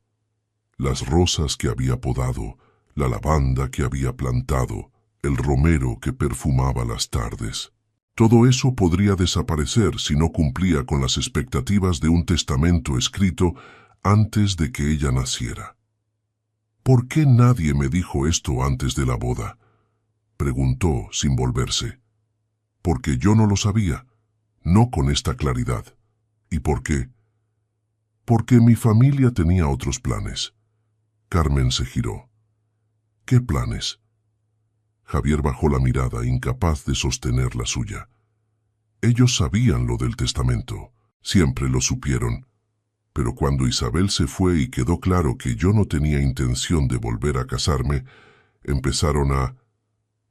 Las rosas que había podado, la lavanda que había plantado, el romero que perfumaba las tardes. Todo eso podría desaparecer si no cumplía con las expectativas de un testamento escrito antes de que ella naciera. ¿Por qué nadie me dijo esto antes de la boda?, preguntó sin volverse. Porque yo no lo sabía, no con esta claridad. ¿Y por qué? Porque mi familia tenía otros planes. Carmen se giró. ¿Qué planes? Javier bajó la mirada, incapaz de sostener la suya. Ellos sabían lo del testamento, siempre lo supieron. Pero cuando Isabel se fue y quedó claro que yo no tenía intención de volver a casarme, Empezaron a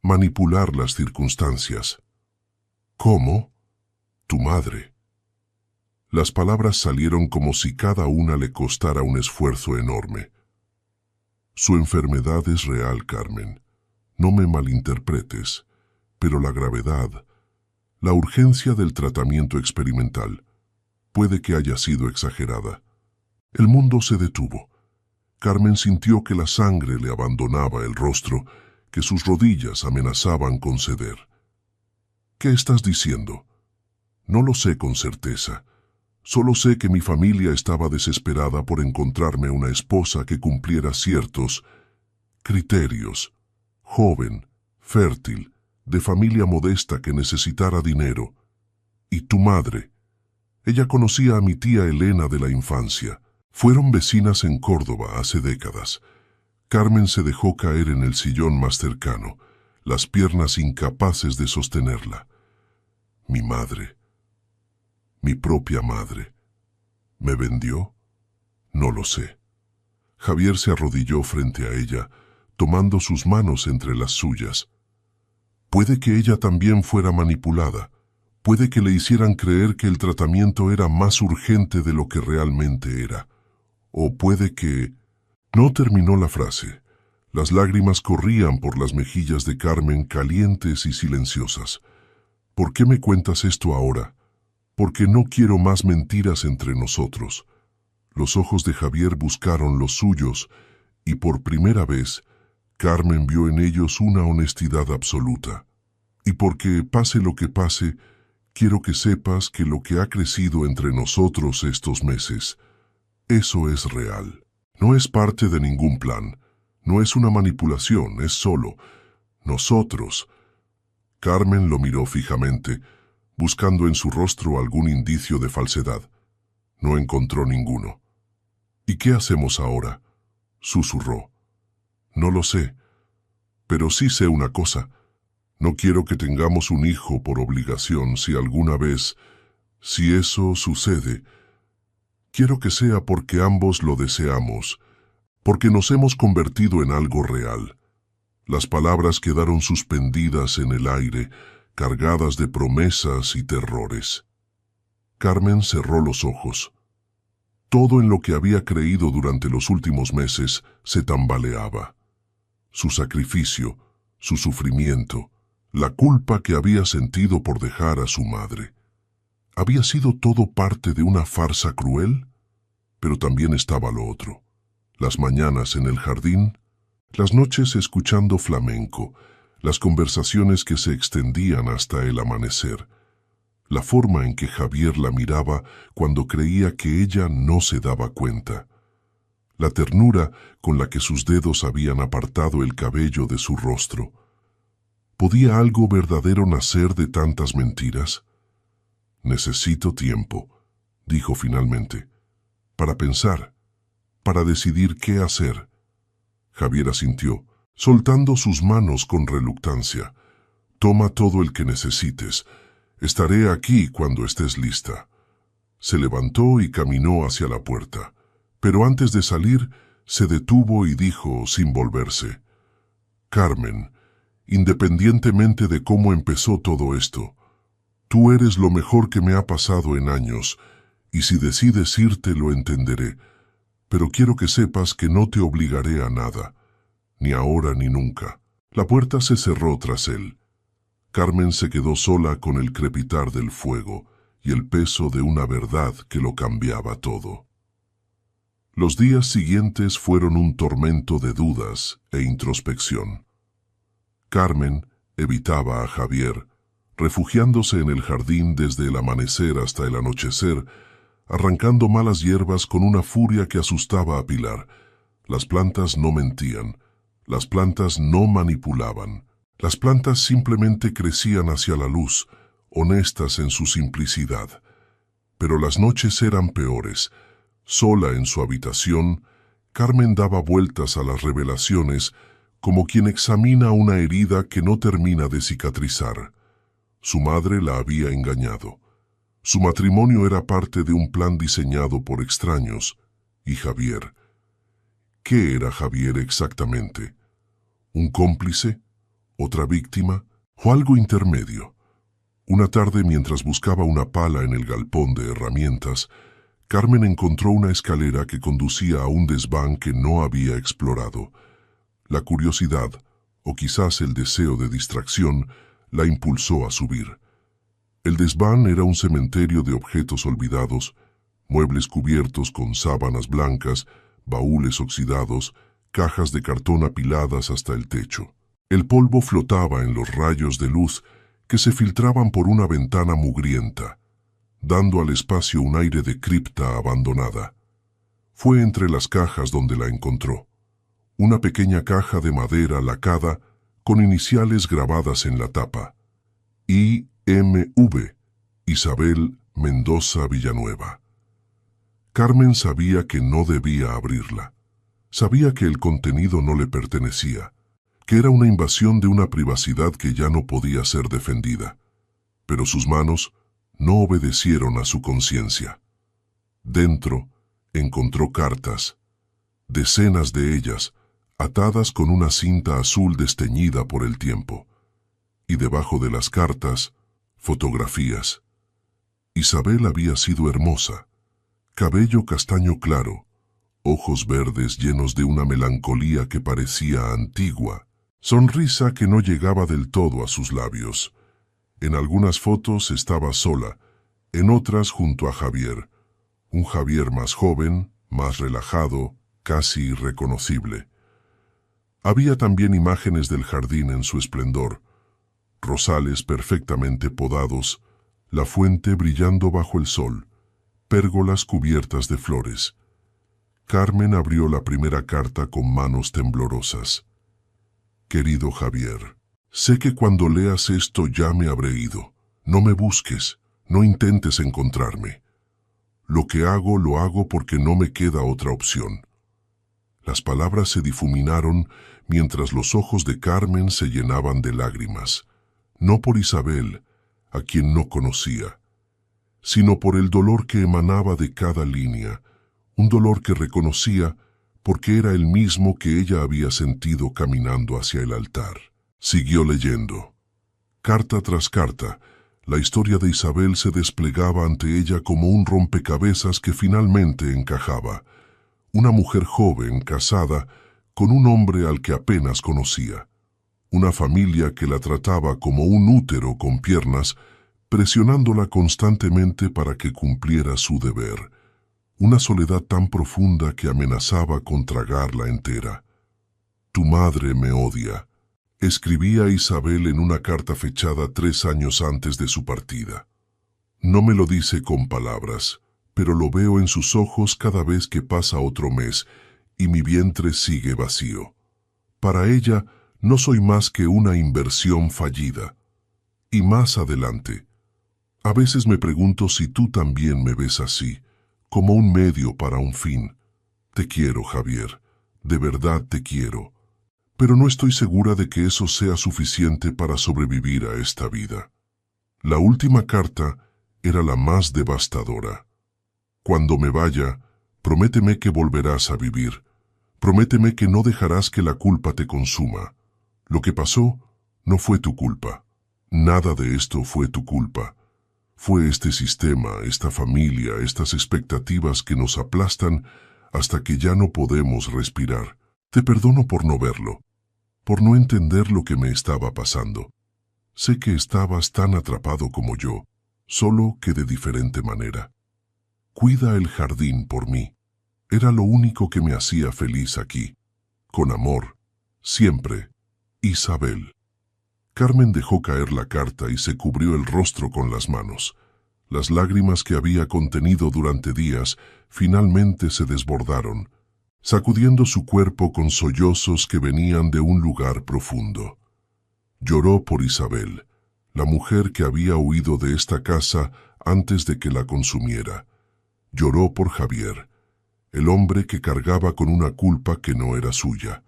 manipular las circunstancias. ¿Cómo? Tu madre. Las palabras salieron como si cada una le costara un esfuerzo enorme. Su enfermedad es real, Carmen. No me malinterpretes, pero la gravedad, la urgencia del tratamiento experimental, puede que haya sido exagerada. El mundo se detuvo. Carmen sintió que la sangre le abandonaba el rostro, que sus rodillas amenazaban con ceder. ¿Qué estás diciendo? No lo sé con certeza. Solo sé que mi familia estaba desesperada por encontrarme una esposa que cumpliera ciertos criterios. Joven, fértil, de familia modesta que necesitara dinero. Y tu madre. Ella conocía a mi tía Elena de la infancia. Fueron vecinas en Córdoba hace décadas. Carmen se dejó caer en el sillón más cercano, las piernas incapaces de sostenerla. Mi madre. Mi propia madre. ¿Me vendió? No lo sé. Javier se arrodilló frente a ella, tomando sus manos entre las suyas. Puede que ella también fuera manipulada. Puede que le hicieran creer que el tratamiento era más urgente de lo que realmente era. O puede que... No terminó la frase. Las lágrimas corrían por las mejillas de Carmen, calientes y silenciosas. ¿Por qué me cuentas esto ahora? Porque no quiero más mentiras entre nosotros. Los ojos de Javier buscaron los suyos y por primera vez Carmen vio en ellos una honestidad absoluta. Y porque pase lo que pase, quiero que sepas que lo que ha crecido entre nosotros estos meses, eso es real. No es parte de ningún plan. No es una manipulación, es solo nosotros. Carmen lo miró fijamente, buscando en su rostro algún indicio de falsedad. No encontró ninguno. ¿Y qué hacemos ahora?, susurró. No lo sé, pero sí sé una cosa. No quiero que tengamos un hijo por obligación si alguna vez, si eso sucede. Quiero que sea porque ambos lo deseamos, porque nos hemos convertido en algo real. Las palabras quedaron suspendidas en el aire, cargadas de promesas y terrores. Carmen cerró los ojos. Todo en lo que había creído durante los últimos meses se tambaleaba. Su sacrificio, su sufrimiento, la culpa que había sentido por dejar a su madre. ¿Había sido todo parte de una farsa cruel? Pero también estaba lo otro. Las mañanas en el jardín, las noches escuchando flamenco, las conversaciones que se extendían hasta el amanecer, la forma en que Javier la miraba cuando creía que ella no se daba cuenta, la ternura con la que sus dedos habían apartado el cabello de su rostro. ¿Podía algo verdadero nacer de tantas mentiras? Necesito tiempo, dijo finalmente, para pensar, para decidir qué hacer. Javier asintió, soltando sus manos con reluctancia. Toma todo el que necesites. Estaré aquí cuando estés lista. Se levantó y caminó hacia la puerta, pero antes de salir se detuvo y dijo sin volverse: Carmen, independientemente de cómo empezó todo esto, tú eres lo mejor que me ha pasado en años, y si decides irte lo entenderé, pero quiero que sepas que no te obligaré a nada, ni ahora ni nunca. La puerta se cerró tras él. Carmen se quedó sola con el crepitar del fuego y el peso de una verdad que lo cambiaba todo. Los días siguientes fueron un tormento de dudas e introspección. Carmen evitaba a Javier, refugiándose en el jardín desde el amanecer hasta el anochecer, arrancando malas hierbas con una furia que asustaba a Pilar. Las plantas no mentían, las plantas no manipulaban, las plantas simplemente crecían hacia la luz, honestas en su simplicidad. Pero las noches eran peores. Sola en su habitación, Carmen daba vueltas a las revelaciones como quien examina una herida que no termina de cicatrizar. Su madre la había engañado. Su matrimonio era parte de un plan diseñado por extraños. Y Javier. ¿Qué era Javier exactamente? ¿Un cómplice? ¿Otra víctima? ¿O algo intermedio? Una tarde, mientras buscaba una pala en el galpón de herramientas, Carmen encontró una escalera que conducía a un desván que no había explorado. La curiosidad, o quizás el deseo de distracción, la impulsó a subir. El desván era un cementerio de objetos olvidados, muebles cubiertos con sábanas blancas, baúles oxidados, cajas de cartón apiladas hasta el techo. El polvo flotaba en los rayos de luz que se filtraban por una ventana mugrienta, dando al espacio un aire de cripta abandonada. Fue entre las cajas donde la encontró. Una pequeña caja de madera lacada con iniciales grabadas en la tapa. I.M.V. Isabel Mendoza Villanueva. Carmen sabía que no debía abrirla. Sabía que el contenido no le pertenecía, que era una invasión de una privacidad que ya no podía ser defendida. Pero sus manos no obedecieron a su conciencia. Dentro encontró cartas, decenas de ellas, atadas con una cinta azul desteñida por el tiempo. Y debajo de las cartas, fotografías. Isabel había sido hermosa, cabello castaño claro, ojos verdes llenos de una melancolía que parecía antigua, sonrisa que no llegaba del todo a sus labios. En algunas fotos estaba sola, en otras junto a Javier, un Javier más joven, más relajado, casi irreconocible. Había también imágenes del jardín en su esplendor, rosales perfectamente podados, la fuente brillando bajo el sol, pérgolas cubiertas de flores. Carmen abrió la primera carta con manos temblorosas. Querido Javier, sé que cuando leas esto ya me habré ido. No me busques, no intentes encontrarme. Lo que hago lo hago porque no me queda otra opción. Las palabras se difuminaron mientras los ojos de Carmen se llenaban de lágrimas, no por Isabel, a quien no conocía, sino por el dolor que emanaba de cada línea, un dolor que reconocía porque era el mismo que ella había sentido caminando hacia el altar. Siguió leyendo. Carta tras carta, la historia de Isabel se desplegaba ante ella como un rompecabezas que finalmente encajaba. Una mujer joven, casada, con un hombre al que apenas conocía. Una familia que la trataba como un útero con piernas, presionándola constantemente para que cumpliera su deber. Una soledad tan profunda que amenazaba con tragarla entera. Tu madre me odia, escribía Isabel en una carta fechada 3 años antes de su partida. No me lo dice con palabras, pero lo veo en sus ojos cada vez que pasa otro mes y mi vientre sigue vacío. Para ella no soy más que una inversión fallida. Y más adelante, a veces me pregunto si tú también me ves así, como un medio para un fin. Te quiero, Javier, de verdad te quiero, pero no estoy segura de que eso sea suficiente para sobrevivir a esta vida. La última carta era la más devastadora. Cuando me vaya, prométeme que volverás a vivir. Prométeme que no dejarás que la culpa te consuma. Lo que pasó no fue tu culpa. Nada de esto fue tu culpa. Fue este sistema, esta familia, estas expectativas que nos aplastan hasta que ya no podemos respirar. Te perdono por no verlo, por no entender lo que me estaba pasando. Sé que estabas tan atrapado como yo, solo que de diferente manera. Cuida el jardín por mí. Era lo único que me hacía feliz aquí. Con amor, siempre, Isabel. Carmen dejó caer la carta y se cubrió el rostro con las manos. Las lágrimas que había contenido durante días finalmente se desbordaron, sacudiendo su cuerpo con sollozos que venían de un lugar profundo. Lloró por Isabel, la mujer que había huido de esta casa antes de que la consumiera. Lloró por Javier, el hombre que cargaba con una culpa que no era suya.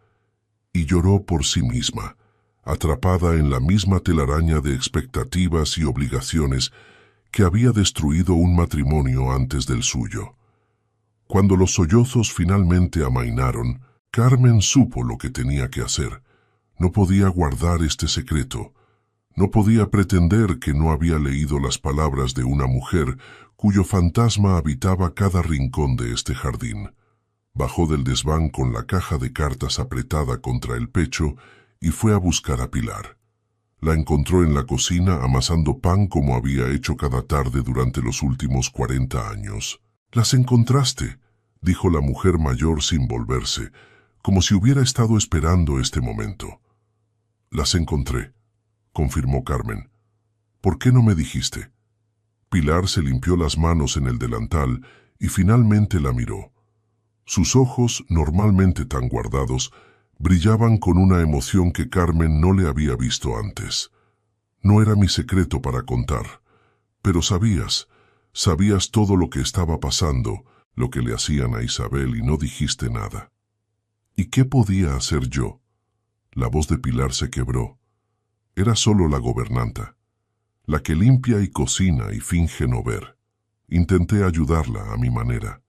Y lloró por sí misma, atrapada en la misma telaraña de expectativas y obligaciones que había destruido un matrimonio antes del suyo. Cuando los sollozos finalmente amainaron, Carmen supo lo que tenía que hacer. No podía guardar este secreto. No podía pretender que no había leído las palabras de una mujer cuyo fantasma habitaba cada rincón de este jardín. Bajó del desván con la caja de cartas apretada contra el pecho y fue a buscar a Pilar. La encontró en la cocina amasando pan como había hecho cada tarde durante los últimos 40 años. «Las encontraste», dijo la mujer mayor sin volverse, como si hubiera estado esperando este momento. «Las encontré», confirmó Carmen. «¿Por qué no me dijiste?» Pilar se limpió las manos en el delantal y finalmente la miró. Sus ojos, normalmente tan guardados, brillaban con una emoción que Carmen no le había visto antes. «No era mi secreto para contar, pero sabías todo lo que estaba pasando, lo que le hacían a Isabel y no dijiste nada». «¿Y qué podía hacer yo?» La voz de Pilar se quebró. Era solo la gobernanta, la que limpia y cocina y finge no ver. Intenté ayudarla a mi manera.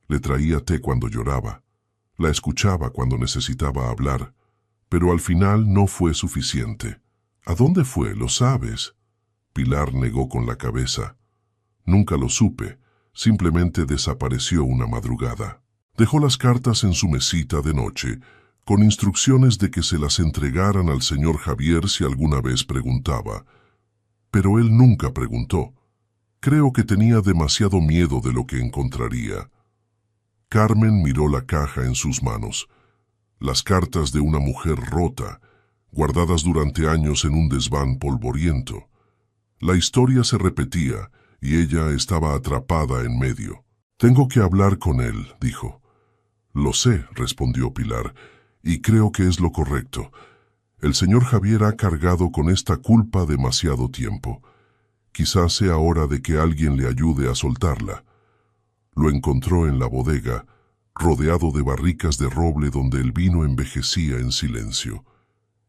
Le traía té cuando lloraba, la escuchaba cuando necesitaba hablar, pero al final no fue suficiente. «¿A dónde fue? ¿Lo sabes?» Pilar negó con la cabeza. «Nunca lo supe, simplemente desapareció una madrugada. Dejó las cartas en su mesita de noche, con instrucciones de que se las entregaran al señor Javier si alguna vez preguntaba. Pero él nunca preguntó. Creo que tenía demasiado miedo de lo que encontraría». Carmen miró la caja en sus manos. Las cartas de una mujer rota, guardadas durante años en un desván polvoriento. La historia se repetía y ella estaba atrapada en medio. «Tengo que hablar con él», dijo. «Lo sé», respondió Pilar, «y creo que es lo correcto. El señor Javier ha cargado con esta culpa demasiado tiempo. Quizás sea hora de que alguien le ayude a soltarla». Lo encontró en la bodega, rodeado de barricas de roble donde el vino envejecía en silencio.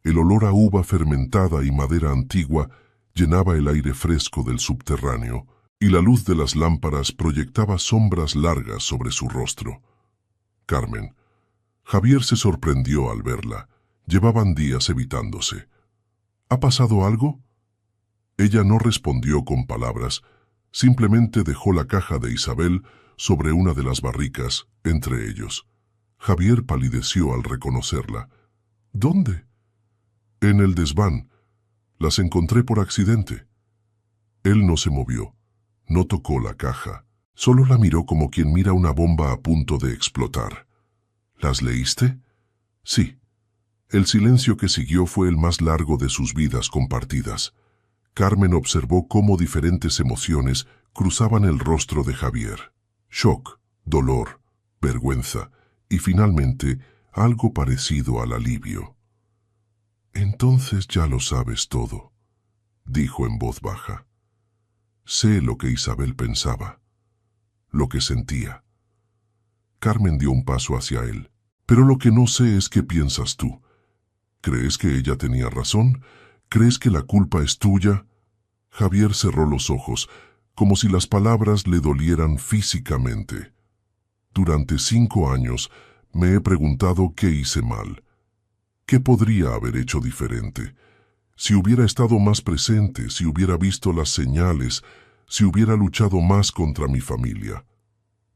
El olor a uva fermentada y madera antigua llenaba el aire fresco del subterráneo, y la luz de las lámparas proyectaba sombras largas sobre su rostro. «Carmen». Javier se sorprendió al verla. Llevaban días evitándose. «¿Ha pasado algo?» Ella no respondió con palabras, simplemente dejó la caja de Isabel sobre una de las barricas, entre ellos. Javier palideció al reconocerla. «¿Dónde?» «En el desván. Las encontré por accidente». Él no se movió, no tocó la caja, solo la miró como quien mira una bomba a punto de explotar. «¿Las leíste?» «Sí». El silencio que siguió fue el más largo de sus vidas compartidas. Carmen observó cómo diferentes emociones cruzaban el rostro de Javier. Shock, dolor, vergüenza y finalmente algo parecido al alivio. «Entonces ya lo sabes todo», dijo en voz baja. «Sé lo que Isabel pensaba, lo que sentía». Carmen dio un paso hacia él. «Pero lo que no sé es qué piensas tú. ¿Crees que ella tenía razón? ¿Crees que la culpa es tuya?» Javier cerró los ojos, como si las palabras le dolieran físicamente. «Durante 5 años me he preguntado qué hice mal. ¿Qué podría haber hecho diferente? Si hubiera estado más presente, si hubiera visto las señales, si hubiera luchado más contra mi familia».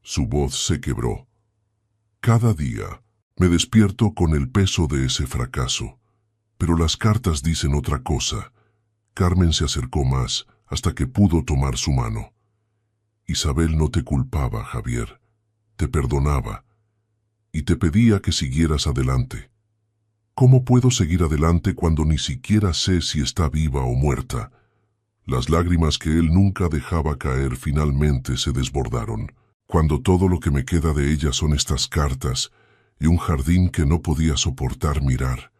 Su voz se quebró. «Cada día me despierto con el peso de ese fracaso. Pero las cartas dicen otra cosa». Carmen se acercó más hasta que pudo tomar su mano. «Isabel no te culpaba, Javier. Te perdonaba. Y te pedía que siguieras adelante. ¿Cómo puedo seguir adelante cuando ni siquiera sé si está viva o muerta?» Las lágrimas que él nunca dejaba caer finalmente se desbordaron. «Cuando todo lo que me queda de ella son estas cartas y un jardín que no podía soportar mirar».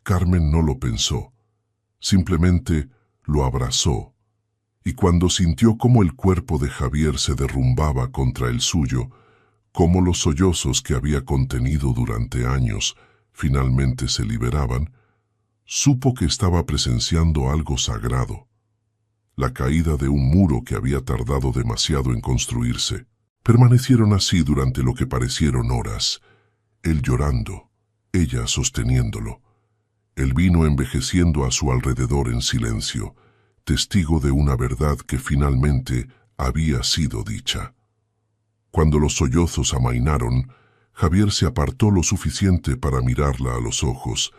Carmen no lo pensó. Simplemente lo abrazó, y cuando sintió cómo el cuerpo de Javier se derrumbaba contra el suyo, cómo los sollozos que había contenido durante años finalmente se liberaban, supo que estaba presenciando algo sagrado, la caída de un muro que había tardado demasiado en construirse. Permanecieron así durante lo que parecieron horas, él llorando, ella sosteniéndolo. Él vino envejeciendo a su alrededor en silencio, testigo de una verdad que finalmente había sido dicha. Cuando los sollozos amainaron, Javier se apartó lo suficiente para mirarla a los ojos.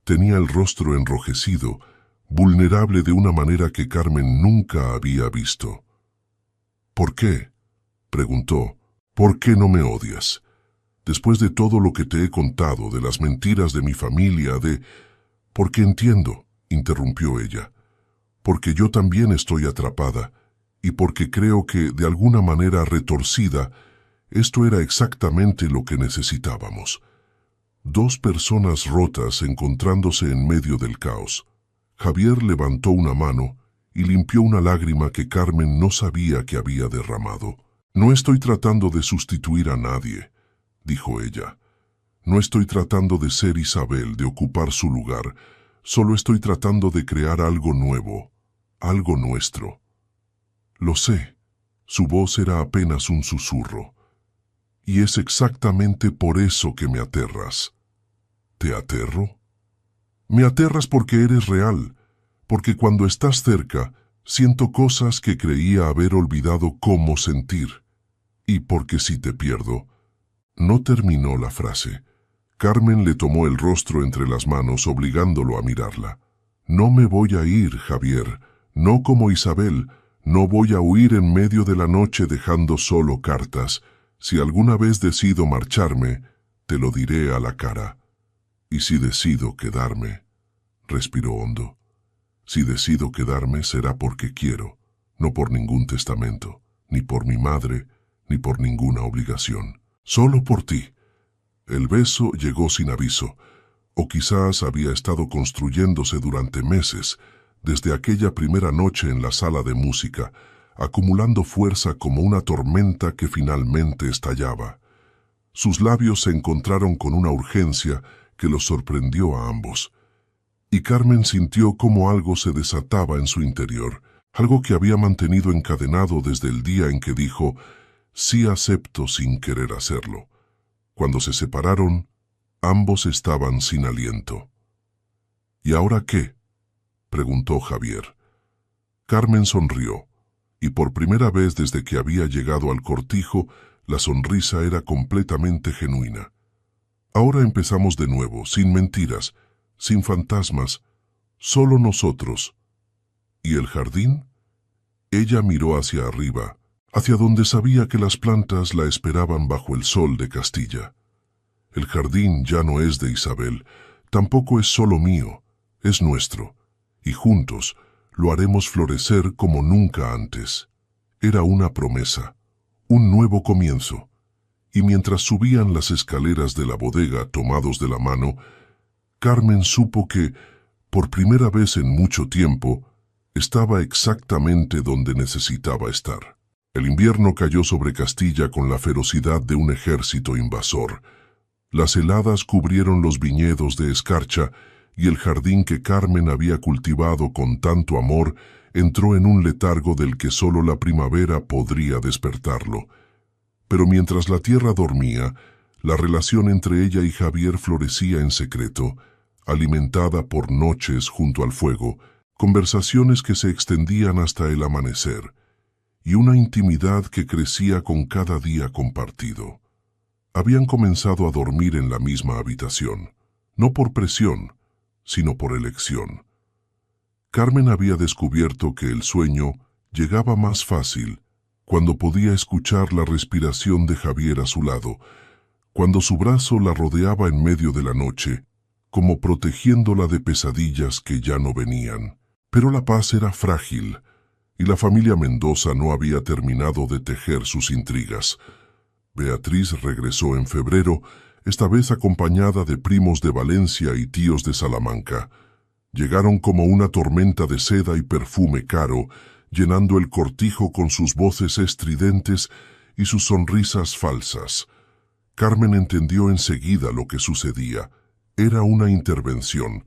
Tenía el rostro enrojecido, vulnerable de una manera que Carmen nunca había visto. «¿Por qué?», preguntó. «¿Por qué no me odias? Después de todo lo que te he contado, de las mentiras de mi familia, de...» «Porque entiendo», interrumpió ella, «porque yo también estoy atrapada, y porque creo que, de alguna manera retorcida, esto era exactamente lo que necesitábamos. Dos personas rotas encontrándose en medio del caos». Javier levantó una mano y limpió una lágrima que Carmen no sabía que había derramado. «No estoy tratando de sustituir a nadie», dijo ella. «No estoy tratando de ser Isabel, de ocupar su lugar. Solo estoy tratando de crear algo nuevo, algo nuestro». «Lo sé». Su voz era apenas un susurro. «Y es exactamente por eso que me aterras». «¿Te aterro?» «Me aterras porque eres real, porque cuando estás cerca siento cosas que creía haber olvidado cómo sentir. Y porque si te pierdo...» No terminó la frase. Carmen le tomó el rostro entre las manos, obligándolo a mirarla. «No me voy a ir, Javier, no como Isabel, no voy a huir en medio de la noche dejando solo cartas. Si alguna vez decido marcharme, te lo diré a la cara. Y si decido quedarme», respiró hondo, «si decido quedarme será porque quiero, no por ningún testamento, ni por mi madre, ni por ninguna obligación. Solo por ti». El beso llegó sin aviso, o quizás había estado construyéndose durante meses, desde aquella primera noche en la sala de música, acumulando fuerza como una tormenta que finalmente estallaba. Sus labios se encontraron con una urgencia que los sorprendió a ambos, y Carmen sintió cómo algo se desataba en su interior, algo que había mantenido encadenado desde el día en que dijo «sí acepto» sin querer hacerlo. Cuando se separaron, ambos estaban sin aliento. «¿Y ahora qué?», preguntó Javier. Carmen sonrió, y por primera vez desde que había llegado al cortijo, la sonrisa era completamente genuina. «Ahora empezamos de nuevo, sin mentiras, sin fantasmas, solo nosotros». «¿Y el jardín?». Ella miró hacia arriba, hacia donde sabía que las plantas la esperaban bajo el sol de Castilla. «El jardín ya no es de Isabel, tampoco es solo mío, es nuestro, y juntos lo haremos florecer como nunca antes». Era una promesa, un nuevo comienzo, y mientras subían las escaleras de la bodega tomados de la mano, Carmen supo que, por primera vez en mucho tiempo, estaba exactamente donde necesitaba estar. El invierno cayó sobre Castilla con la ferocidad de un ejército invasor. Las heladas cubrieron los viñedos de escarcha y el jardín que Carmen había cultivado con tanto amor entró en un letargo del que solo la primavera podría despertarlo. Pero mientras la tierra dormía, la relación entre ella y Javier florecía en secreto, alimentada por noches junto al fuego, conversaciones que se extendían hasta el amanecer, y una intimidad que crecía con cada día compartido. Habían comenzado a dormir en la misma habitación, no por presión, sino por elección. Carmen había descubierto que el sueño llegaba más fácil cuando podía escuchar la respiración de Javier a su lado, cuando su brazo la rodeaba en medio de la noche, como protegiéndola de pesadillas que ya no venían. Pero la paz era frágil, y la familia Mendoza no había terminado de tejer sus intrigas. Beatriz regresó en febrero, esta vez acompañada de primos de Valencia y tíos de Salamanca. Llegaron como una tormenta de seda y perfume caro, llenando el cortijo con sus voces estridentes y sus sonrisas falsas. Carmen entendió enseguida lo que sucedía. Era una intervención,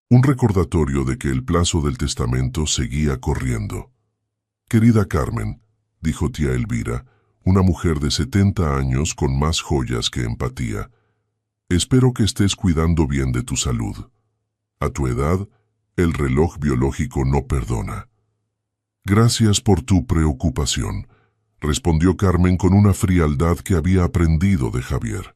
un recordatorio de que el plazo del testamento seguía corriendo. «Querida Carmen», dijo tía Elvira, una mujer de 70 años con más joyas que empatía, «espero que estés cuidando bien de tu salud. A tu edad, el reloj biológico no perdona. Gracias por tu preocupación, respondió Carmen con una frialdad que había aprendido de Javier.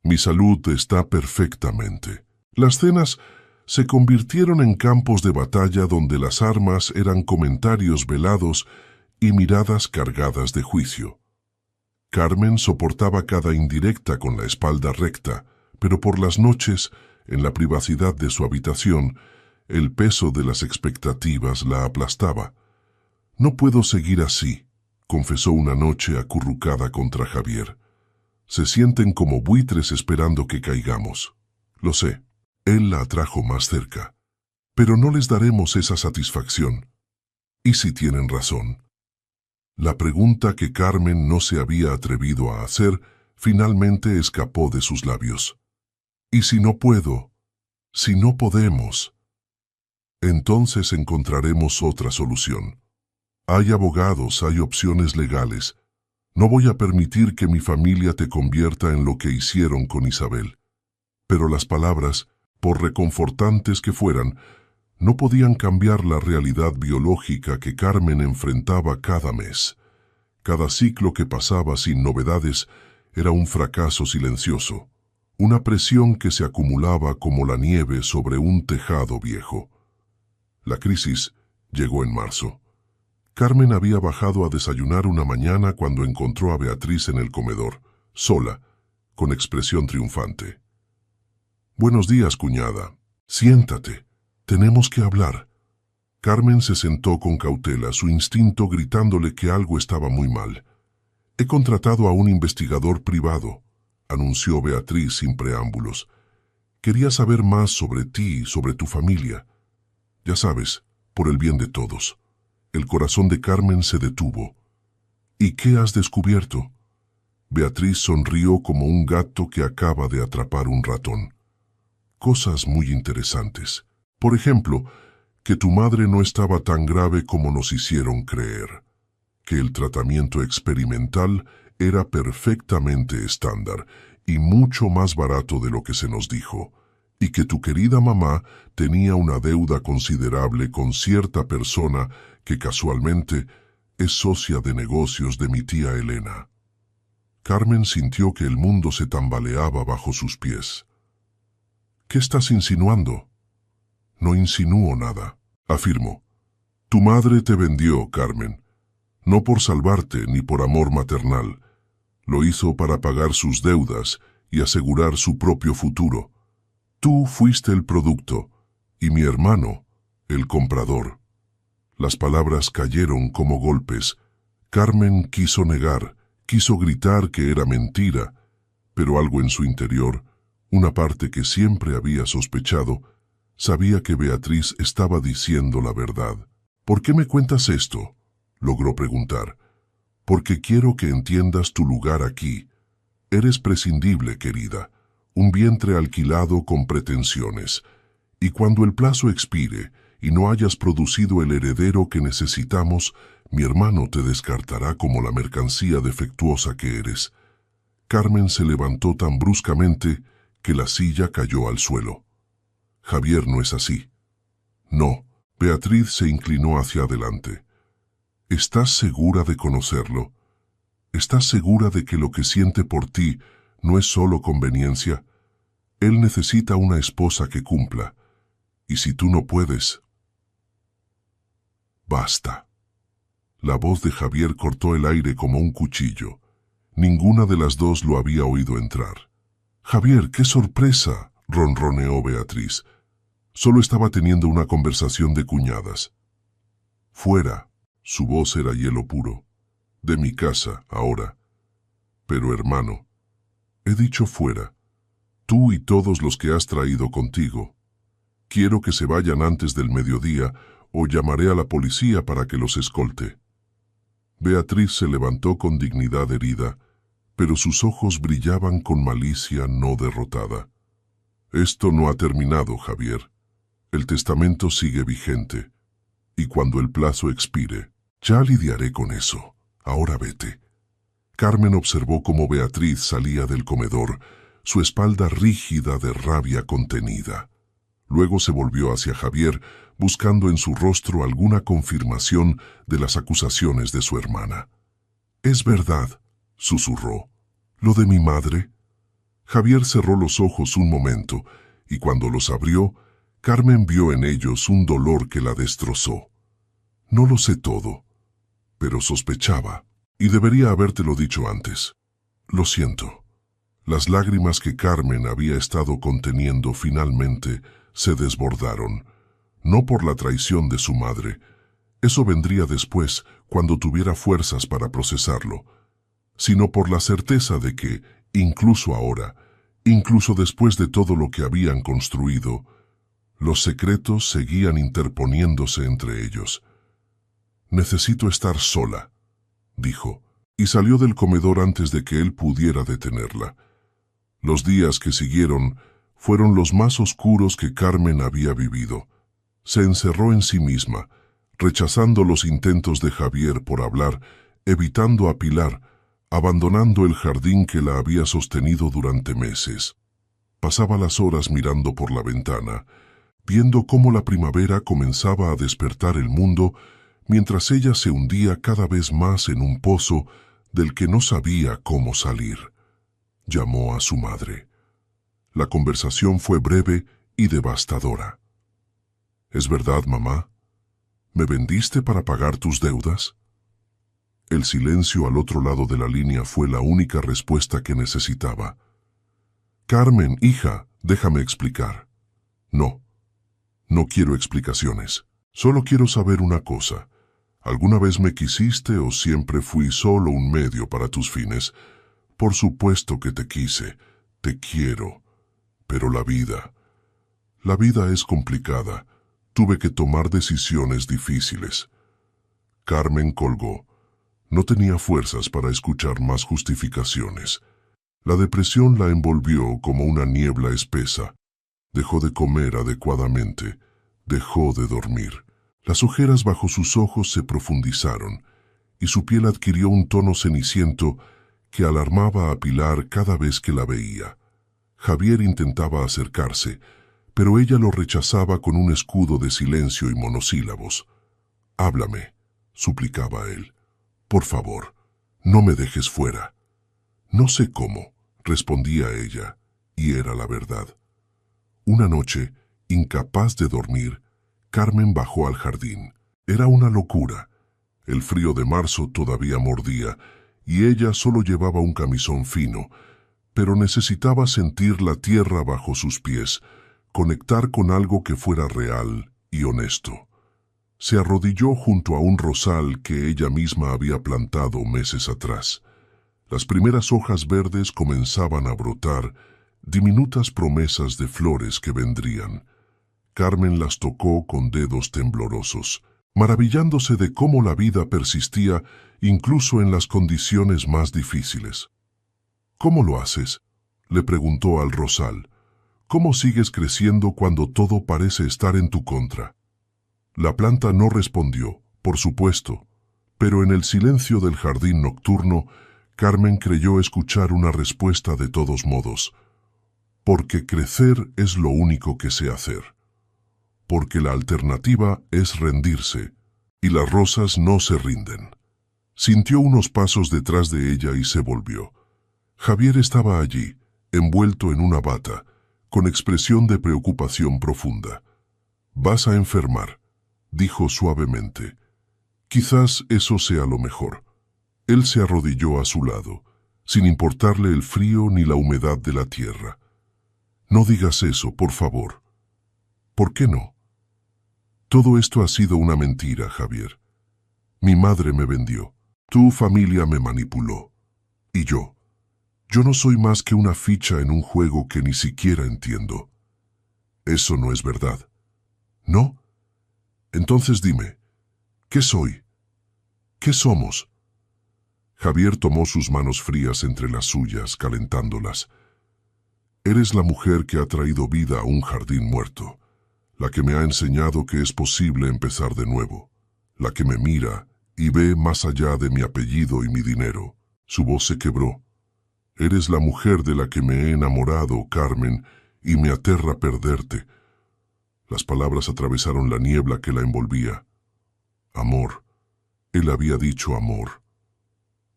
Mi salud está perfectamente. Las cenas se convirtieron en campos de batalla donde las armas eran comentarios velados y miradas cargadas de juicio. Carmen soportaba cada indirecta con la espalda recta, pero por las noches, en la privacidad de su habitación, el peso de las expectativas la aplastaba. No puedo seguir así, confesó una noche acurrucada contra Javier. Se sienten como buitres esperando que caigamos. Lo sé, él la atrajo más cerca. Pero no les daremos esa satisfacción. ¿Y si tienen razón? La pregunta que Carmen no se había atrevido a hacer finalmente escapó de sus labios. ¿Y si no puedo? ¿Si no podemos? Entonces encontraremos otra solución. Hay abogados, hay opciones legales. No voy a permitir que mi familia te convierta en lo que hicieron con Isabel. Pero las palabras, por reconfortantes que fueran, no podían cambiar la realidad biológica que Carmen enfrentaba cada mes. Cada ciclo que pasaba sin novedades era un fracaso silencioso, una presión que se acumulaba como la nieve sobre un tejado viejo. La crisis llegó en marzo. Carmen había bajado a desayunar una mañana cuando encontró a Beatriz en el comedor, sola, con expresión triunfante. «Buenos días, cuñada. Siéntate. Tenemos que hablar». Carmen se sentó con cautela, su instinto gritándole que algo estaba muy mal. «He contratado a un investigador privado», anunció Beatriz sin preámbulos. «Quería saber más sobre ti y sobre tu familia. Ya sabes, por el bien de todos». El corazón de Carmen se detuvo. «¿Y qué has descubierto?» Beatriz sonrió como un gato que acaba de atrapar un ratón. «Cosas muy interesantes. Por ejemplo, que tu madre no estaba tan grave como nos hicieron creer. Que el tratamiento experimental era perfectamente estándar y mucho más barato de lo que se nos dijo. Y que tu querida mamá tenía una deuda considerable con cierta persona que casualmente es socia de negocios de mi tía Elena». Carmen sintió que el mundo se tambaleaba bajo sus pies. «¿Qué estás insinuando?» «No insinúo nada», afirmó. «Tu madre te vendió, Carmen. No por salvarte ni por amor maternal. Lo hizo para pagar sus deudas y asegurar su propio futuro. Tú fuiste el producto y mi hermano, el comprador». Las palabras cayeron como golpes. Carmen quiso negar, quiso gritar que era mentira, pero algo en su interior, una parte que siempre había sospechado, sabía que Beatriz estaba diciendo la verdad. «¿Por qué me cuentas esto?», logró preguntar. «Porque quiero que entiendas tu lugar aquí. Eres prescindible, querida, un vientre alquilado con pretensiones. Y cuando el plazo expire y no hayas producido el heredero que necesitamos, mi hermano te descartará como la mercancía defectuosa que eres». Carmen se levantó tan bruscamente que la silla cayó al suelo. «Javier no es así». «No». Beatriz se inclinó hacia adelante. «¿Estás segura de conocerlo? ¿Estás segura de que lo que siente por ti no es solo conveniencia? Él necesita una esposa que cumpla. Y si tú no puedes...» «Basta». La voz de Javier cortó el aire como un cuchillo. Ninguna de las dos lo había oído entrar. «Javier, qué sorpresa», ronroneó Beatriz. Solo estaba teniendo una conversación de cuñadas. «Fuera», su voz era hielo puro. «De mi casa, ahora». «Pero, hermano, he dicho fuera. Tú y todos los que has traído contigo. Quiero que se vayan antes del mediodía o llamaré a la policía para que los escolte». Beatriz se levantó con dignidad herida, pero sus ojos brillaban con malicia no derrotada. «Esto no ha terminado, Javier. El testamento sigue vigente. Y cuando el plazo expire, ya lidiaré con eso. Ahora vete». Carmen observó cómo Beatriz salía del comedor, su espalda rígida de rabia contenida. Luego se volvió hacia Javier, buscando en su rostro alguna confirmación de las acusaciones de su hermana. «Es verdad», susurró. «¿Lo de mi madre?» Javier cerró los ojos un momento, y cuando los abrió, Carmen vio en ellos un dolor que la destrozó. «No lo sé todo, pero sospechaba, y debería habértelo dicho antes. Lo siento». Las lágrimas que Carmen había estado conteniendo finalmente se desbordaron, no por la traición de su madre. Eso vendría después, cuando tuviera fuerzas para procesarlo, sino por la certeza de que, incluso ahora, incluso después de todo lo que habían construido, los secretos seguían interponiéndose entre ellos. «Necesito estar sola», dijo, y salió del comedor antes de que él pudiera detenerla. Los días que siguieron fueron los más oscuros que Carmen había vivido. Se encerró en sí misma, rechazando los intentos de Javier por hablar, evitando a Pilar, abandonando el jardín que la había sostenido durante meses. Pasaba las horas mirando por la ventana, viendo cómo la primavera comenzaba a despertar el mundo, mientras ella se hundía cada vez más en un pozo del que no sabía cómo salir. Llamó a su madre. La conversación fue breve y devastadora. «¿Es verdad, mamá? ¿Me vendiste para pagar tus deudas?» El silencio al otro lado de la línea fue la única respuesta que necesitaba. «Carmen, hija, déjame explicar». «No, no quiero explicaciones. Solo quiero saber una cosa. ¿Alguna vez me quisiste o siempre fui solo un medio para tus fines? Por supuesto que te quise, te quiero. Pero la vida es complicada. Tuve que tomar decisiones difíciles». Carmen colgó. No tenía fuerzas para escuchar más justificaciones. La depresión la envolvió como una niebla espesa. Dejó de comer adecuadamente. Dejó de dormir. Las ojeras bajo sus ojos se profundizaron, y su piel adquirió un tono ceniciento que alarmaba a Pilar cada vez que la veía. Javier intentaba acercarse, pero ella lo rechazaba con un escudo de silencio y monosílabos. «Háblame», suplicaba él. «Por favor, no me dejes fuera». «No sé cómo», respondía ella, y era la verdad. Una noche, incapaz de dormir, Carmen bajó al jardín. Era una locura. El frío de marzo todavía mordía, y ella solo llevaba un camisón fino, pero necesitaba sentir la tierra bajo sus pies, conectar con algo que fuera real y honesto. Se arrodilló junto a un rosal que ella misma había plantado meses atrás. Las primeras hojas verdes comenzaban a brotar, diminutas promesas de flores que vendrían. Carmen las tocó con dedos temblorosos, maravillándose de cómo la vida persistía incluso en las condiciones más difíciles. «¿Cómo lo haces?», le preguntó al rosal. «¿Cómo sigues creciendo cuando todo parece estar en tu contra?». La planta no respondió, por supuesto, pero en el silencio del jardín nocturno, Carmen creyó escuchar una respuesta de todos modos. «Porque crecer es lo único que sé hacer. Porque la alternativa es rendirse, y las rosas no se rinden». Sintió unos pasos detrás de ella y se volvió. Javier estaba allí, envuelto en una bata, con expresión de preocupación profunda. «Vas a enfermar», dijo suavemente. «Quizás eso sea lo mejor». Él se arrodilló a su lado, sin importarle el frío ni la humedad de la tierra. «No digas eso, por favor». «¿Por qué no?». «Todo esto ha sido una mentira, Javier. Mi madre me vendió. Tu familia me manipuló. Y yo no soy más que una ficha en un juego que ni siquiera entiendo». «Eso no es verdad». «¿No? Entonces dime, ¿qué soy? ¿Qué somos?». Javier tomó sus manos frías entre las suyas, calentándolas. «Eres la mujer que ha traído vida a un jardín muerto, la que me ha enseñado que es posible empezar de nuevo, la que me mira y ve más allá de mi apellido y mi dinero». Su voz se quebró. «Eres la mujer de la que me he enamorado, Carmen, y me aterra perderte. Las palabras atravesaron la niebla que la envolvía. Amor. Él había dicho amor.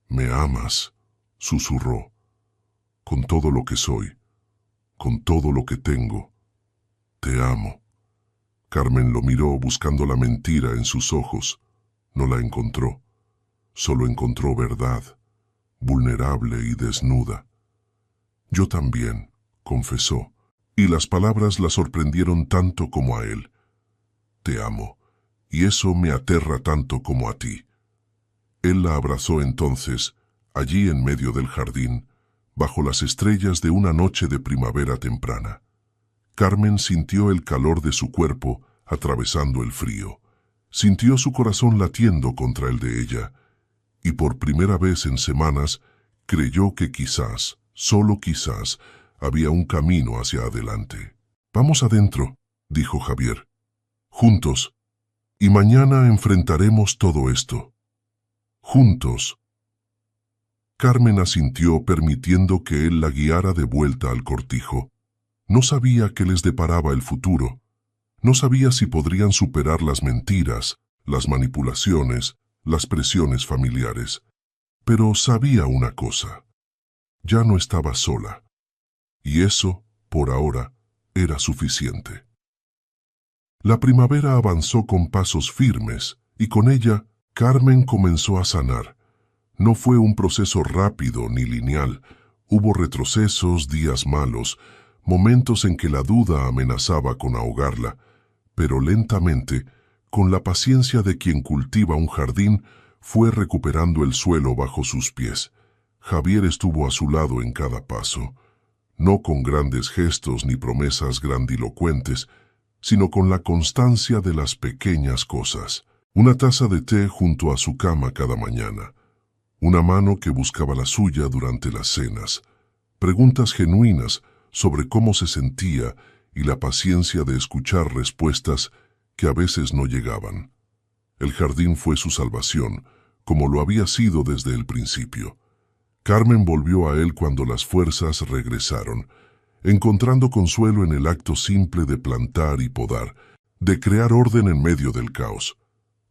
«¿Me amas?», susurró. «Con todo lo que soy, con todo lo que tengo, te amo». Carmen lo miró buscando la mentira en sus ojos. No la encontró. Solo encontró verdad, vulnerable y desnuda. «Yo también», confesó, y las palabras la sorprendieron tanto como a él. «Te amo, y eso me aterra tanto como a ti». Él la abrazó entonces, allí en medio del jardín, bajo las estrellas de una noche de primavera temprana. Carmen sintió el calor de su cuerpo atravesando el frío. Sintió su corazón latiendo contra el de ella, y por primera vez en semanas creyó que quizás, solo quizás, había un camino hacia adelante. «Vamos adentro», dijo Javier. «Juntos. Y mañana enfrentaremos todo esto. Juntos». Carmen asintió permitiendo que él la guiara de vuelta al cortijo. No sabía qué les deparaba el futuro. No sabía si podrían superar las mentiras, las manipulaciones, las presiones familiares. Pero sabía una cosa. Ya no estaba sola. Y eso, por ahora, era suficiente. La primavera avanzó con pasos firmes, y con ella, Carmen comenzó a sanar. No fue un proceso rápido ni lineal. Hubo retrocesos, días malos, momentos en que la duda amenazaba con ahogarla, pero lentamente, con la paciencia de quien cultiva un jardín, fue recuperando el suelo bajo sus pies. Javier estuvo a su lado en cada paso, no con grandes gestos ni promesas grandilocuentes, sino con la constancia de las pequeñas cosas. Una taza de té junto a su cama cada mañana, una mano que buscaba la suya durante las cenas, preguntas genuinas sobre cómo se sentía y la paciencia de escuchar respuestas que a veces no llegaban. El jardín fue su salvación, como lo había sido desde el principio. Carmen volvió a él cuando las fuerzas regresaron, encontrando consuelo en el acto simple de plantar y podar, de crear orden en medio del caos.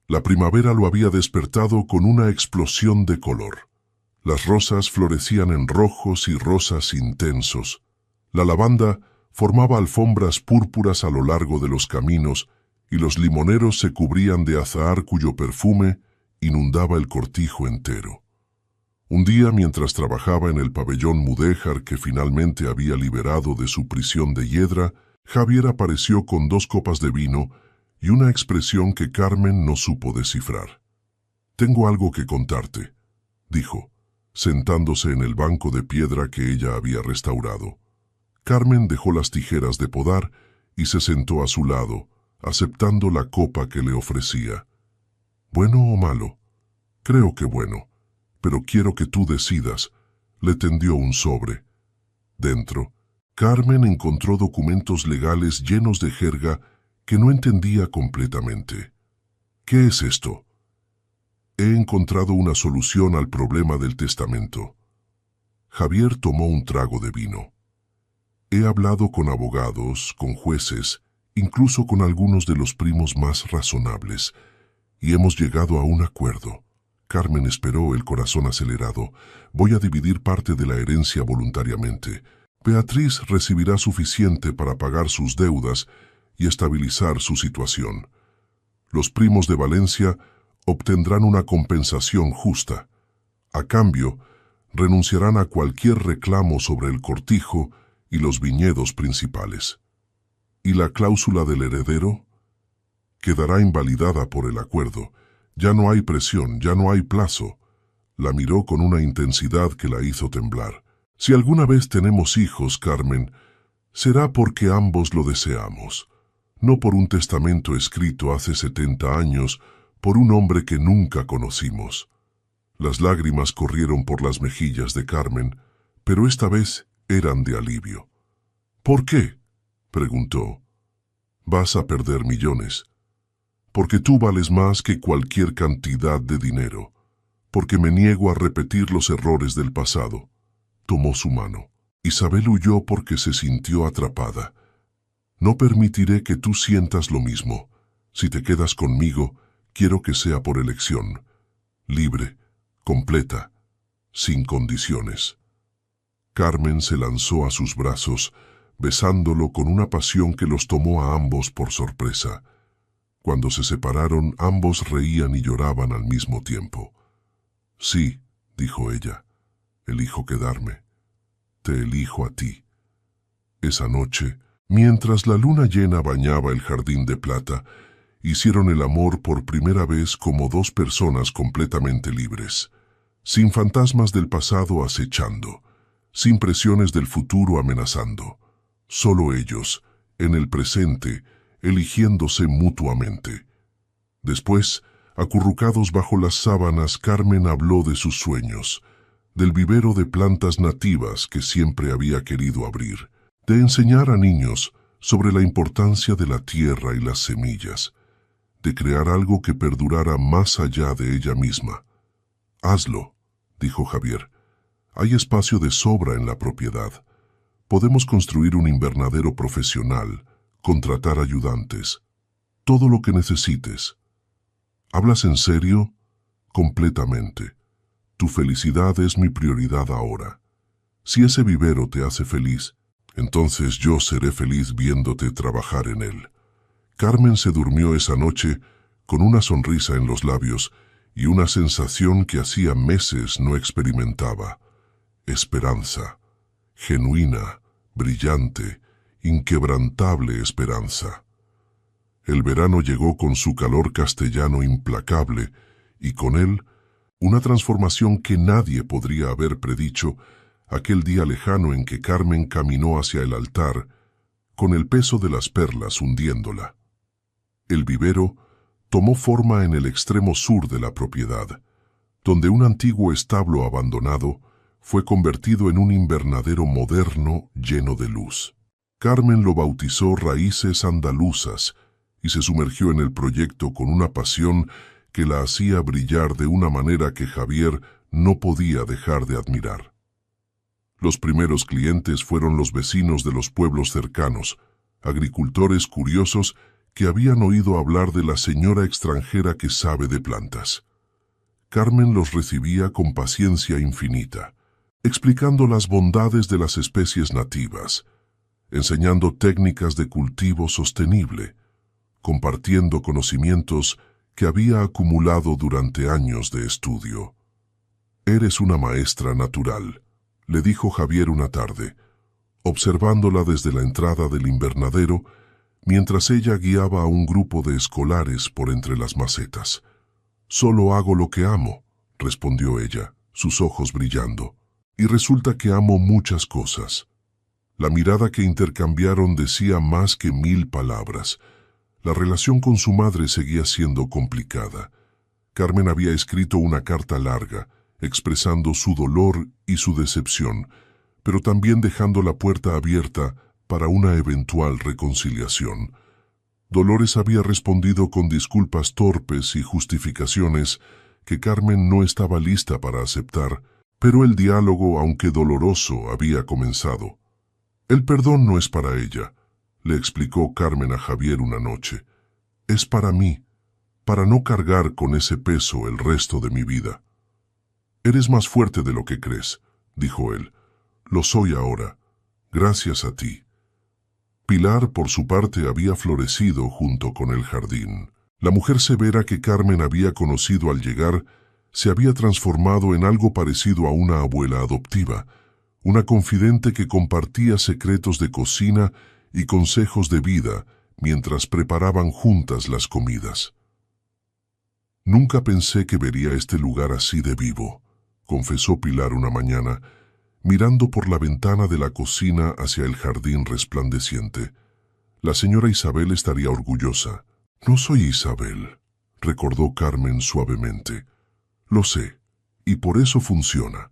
La primavera lo había despertado con una explosión de color. Las rosas florecían en rojos y rosas intensos. La lavanda formaba alfombras púrpuras a lo largo de los caminos y los limoneros se cubrían de azahar cuyo perfume inundaba el cortijo entero. Un día, mientras trabajaba en el pabellón mudéjar que finalmente había liberado de su prisión de hiedra, Javier apareció con 2 copas de vino y una expresión que Carmen no supo descifrar. «Tengo algo que contarte», dijo, sentándose en el banco de piedra que ella había restaurado. Carmen dejó las tijeras de podar y se sentó a su lado, aceptando la copa que le ofrecía. «¿Bueno o malo?» «Creo que bueno, pero quiero que tú decidas», le tendió un sobre. Dentro, Carmen encontró documentos legales llenos de jerga que no entendía completamente. «¿Qué es esto?» «He encontrado una solución al problema del testamento». Javier tomó un trago de vino. «He hablado con abogados, con jueces, incluso con algunos de los primos más razonables, y hemos llegado a un acuerdo». Carmen esperó, el corazón acelerado. «Voy a dividir parte de la herencia voluntariamente. Beatriz recibirá suficiente para pagar sus deudas y estabilizar su situación. Los primos de Valencia obtendrán una compensación justa. A cambio, renunciarán a cualquier reclamo sobre el cortijo y los viñedos principales. ¿Y la cláusula del heredero? Quedará invalidada por el acuerdo. Ya no hay presión, ya no hay plazo». La miró con una intensidad que la hizo temblar. «Si alguna vez tenemos hijos, Carmen, será porque ambos lo deseamos. No por un testamento escrito hace 70 años por un hombre que nunca conocimos». Las lágrimas corrieron por las mejillas de Carmen, pero esta vez eran de alivio. «¿Por qué?», preguntó. «Vas a perder millones. Porque tú vales más que cualquier cantidad de dinero. Porque me niego a repetir los errores del pasado». Tomó su mano. Isabel huyó porque se sintió atrapada. No permitiré que tú sientas lo mismo. Si te quedas conmigo, quiero que sea por elección, libre, completa, sin condiciones. Carmen se lanzó a sus brazos, besándolo con una pasión que los tomó a ambos por sorpresa. Cuando se separaron, ambos reían y lloraban al mismo tiempo. Sí, dijo ella, elijo quedarme. Te elijo a ti. Esa noche, mientras la luna llena bañaba el jardín de plata, hicieron el amor por primera vez como dos personas completamente libres, sin fantasmas del pasado acechando, sin presiones del futuro amenazando, solo ellos, en el presente, eligiéndose mutuamente. Después, acurrucados bajo las sábanas, Carmen habló de sus sueños, del vivero de plantas nativas que siempre había querido abrir, de enseñar a niños sobre la importancia de la tierra y las semillas, de crear algo que perdurara más allá de ella misma. Hazlo, dijo Javier. Hay espacio de sobra en la propiedad. Podemos construir un invernadero profesional, contratar ayudantes, todo lo que necesites. ¿Hablas en serio? Completamente. Tu felicidad es mi prioridad ahora. Si ese vivero te hace feliz, entonces yo seré feliz viéndote trabajar en él. Carmen se durmió esa noche con una sonrisa en los labios y una sensación que hacía meses no experimentaba. Esperanza, genuina, brillante, inquebrantable esperanza. El verano llegó con su calor castellano implacable y con él una transformación que nadie podría haber predicho aquel día lejano en que Carmen caminó hacia el altar con el peso de las perlas hundiéndola. El vivero tomó forma en el extremo sur de la propiedad, donde un antiguo establo abandonado fue convertido en un invernadero moderno lleno de luz. Carmen lo bautizó Raíces Andaluzas y se sumergió en el proyecto con una pasión que la hacía brillar de una manera que Javier no podía dejar de admirar. Los primeros clientes fueron los vecinos de los pueblos cercanos, agricultores curiosos que habían oído hablar de la señora extranjera que sabe de plantas. Carmen los recibía con paciencia infinita, explicando las bondades de las especies nativas, enseñando técnicas de cultivo sostenible, compartiendo conocimientos que había acumulado durante años de estudio. «Eres una maestra natural», le dijo Javier una tarde, observándola desde la entrada del invernadero, mientras ella guiaba a un grupo de escolares por entre las macetas. «Solo hago lo que amo», respondió ella, sus ojos brillando. «Y resulta que amo muchas cosas». La mirada que intercambiaron decía más que 1000 palabras. La relación con su madre seguía siendo complicada. Carmen había escrito una carta larga, expresando su dolor y su decepción, pero también dejando la puerta abierta para una eventual reconciliación. Dolores había respondido con disculpas torpes y justificaciones que Carmen no estaba lista para aceptar, pero el diálogo, aunque doloroso, había comenzado. «El perdón no es para ella», le explicó Carmen a Javier una noche. «Es para mí, para no cargar con ese peso el resto de mi vida». «Eres más fuerte de lo que crees», dijo él. «Lo soy ahora, gracias a ti». Pilar, por su parte, había florecido junto con el jardín. La mujer severa que Carmen había conocido al llegar se había transformado en algo parecido a una abuela adoptiva, una confidente que compartía secretos de cocina y consejos de vida mientras preparaban juntas las comidas. «Nunca pensé que vería este lugar así de vivo», confesó Pilar una mañana, mirando por la ventana de la cocina hacia el jardín resplandeciente. «La señora Isabel estaría orgullosa». «No soy Isabel», recordó Carmen suavemente. «Lo sé, y por eso funciona.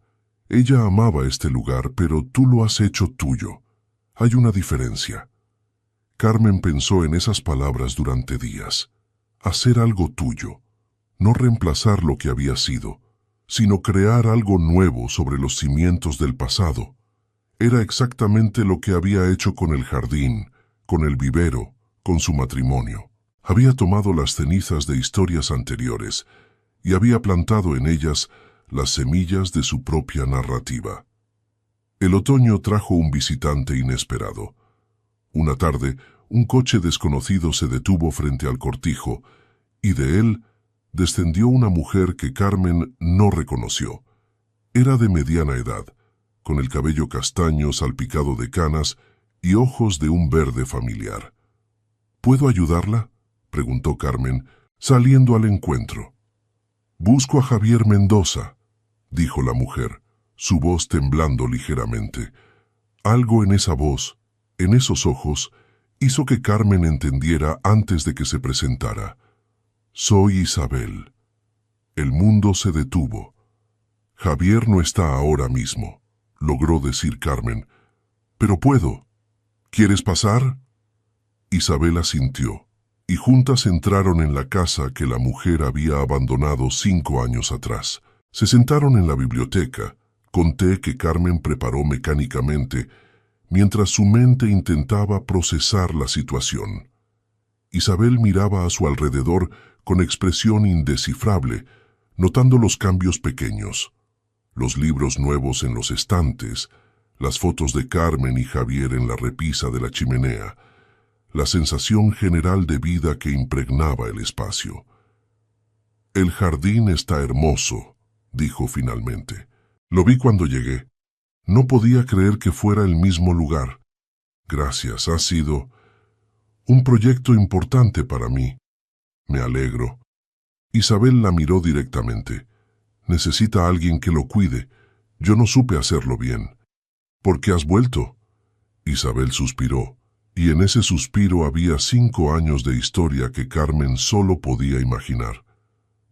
Ella amaba este lugar, pero tú lo has hecho tuyo. Hay una diferencia». Carmen pensó en esas palabras durante días. Hacer algo tuyo. No reemplazar lo que había sido, sino crear algo nuevo sobre los cimientos del pasado. Era exactamente lo que había hecho con el jardín, con el vivero, con su matrimonio. Había tomado las cenizas de historias anteriores y había plantado en ellas las semillas de su propia narrativa. El otoño trajo un visitante inesperado. Una tarde, un coche desconocido se detuvo frente al cortijo y de él descendió una mujer que Carmen no reconoció. Era de mediana edad, con el cabello castaño salpicado de canas y ojos de un verde familiar. ¿Puedo ayudarla?, preguntó Carmen, saliendo al encuentro. «Busco a Javier Mendoza», dijo la mujer, su voz temblando ligeramente. Algo en esa voz, en esos ojos, hizo que Carmen entendiera antes de que se presentara. «Soy Isabel». El mundo se detuvo. «Javier no está ahora mismo», logró decir Carmen. «Pero puedo. ¿Quieres pasar?» Isabel asintió, y juntas entraron en la casa que la mujer había abandonado 5 años atrás. Se sentaron en la biblioteca, con té que Carmen preparó mecánicamente, mientras su mente intentaba procesar la situación. Isabel miraba a su alrededor con expresión indescifrable, notando los cambios pequeños. Los libros nuevos en los estantes, las fotos de Carmen y Javier en la repisa de la chimenea, la sensación general de vida que impregnaba el espacio. «El jardín está hermoso», dijo finalmente. «Lo vi cuando llegué. No podía creer que fuera el mismo lugar. Gracias, ha sido un proyecto importante para mí. Me alegro». Isabel la miró directamente. «Necesita a alguien que lo cuide. Yo no supe hacerlo bien». «¿Por qué has vuelto?» Isabel suspiró, y en ese suspiro había 5 años de historia que Carmen solo podía imaginar.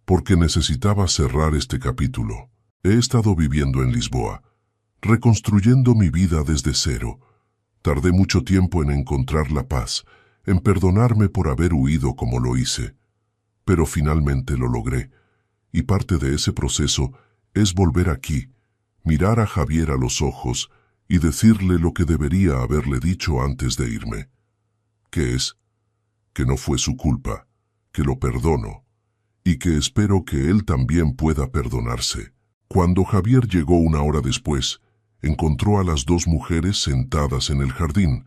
«Porque necesitaba cerrar este capítulo. He estado viviendo en Lisboa, reconstruyendo mi vida desde cero. Tardé mucho tiempo en encontrar la paz, en perdonarme por haber huido como lo hice. Pero finalmente lo logré, y parte de ese proceso es volver aquí, mirar a Javier a los ojos y decirle lo que debería haberle dicho antes de irme. ¿Qué es? Que no fue su culpa, que lo perdono, y que espero que él también pueda perdonarse». Cuando Javier llegó 1 hora después, encontró a las 2 mujeres sentadas en el jardín,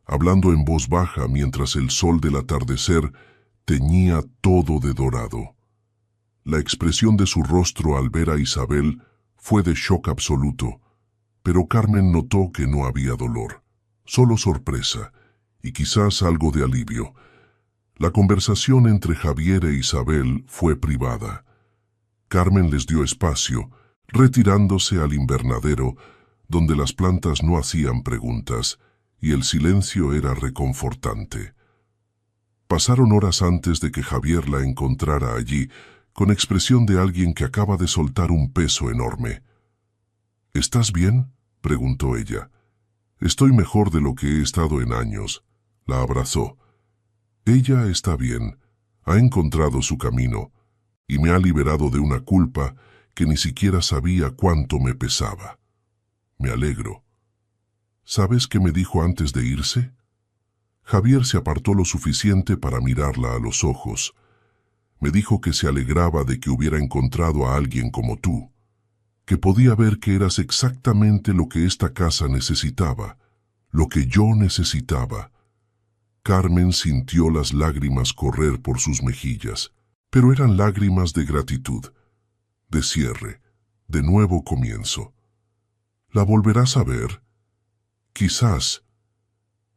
hablando en voz baja mientras el sol del atardecer teñía todo de dorado. La expresión de su rostro al ver a Isabel fue de shock absoluto, pero Carmen notó que no había dolor, solo sorpresa y quizás algo de alivio. La conversación entre Javier e Isabel fue privada. Carmen les dio espacio, retirándose al invernadero, donde las plantas no hacían preguntas y el silencio era reconfortante. Pasaron horas antes de que Javier la encontrara allí, con expresión de alguien que acaba de soltar un peso enorme. «¿Estás bien?», preguntó ella. «Estoy mejor de lo que he estado en años». La abrazó. «Ella está bien, ha encontrado su camino, y me ha liberado de una culpa que ni siquiera sabía cuánto me pesaba. Me alegro». «¿Sabes qué me dijo antes de irse?». Javier se apartó lo suficiente para mirarla a los ojos. «Me dijo que se alegraba de que hubiera encontrado a alguien como tú, que podía ver que eras exactamente lo que esta casa necesitaba, lo que yo necesitaba». Carmen sintió las lágrimas correr por sus mejillas, pero eran lágrimas de gratitud, de cierre, de nuevo comienzo. «¿La volverás a ver?». «Quizás,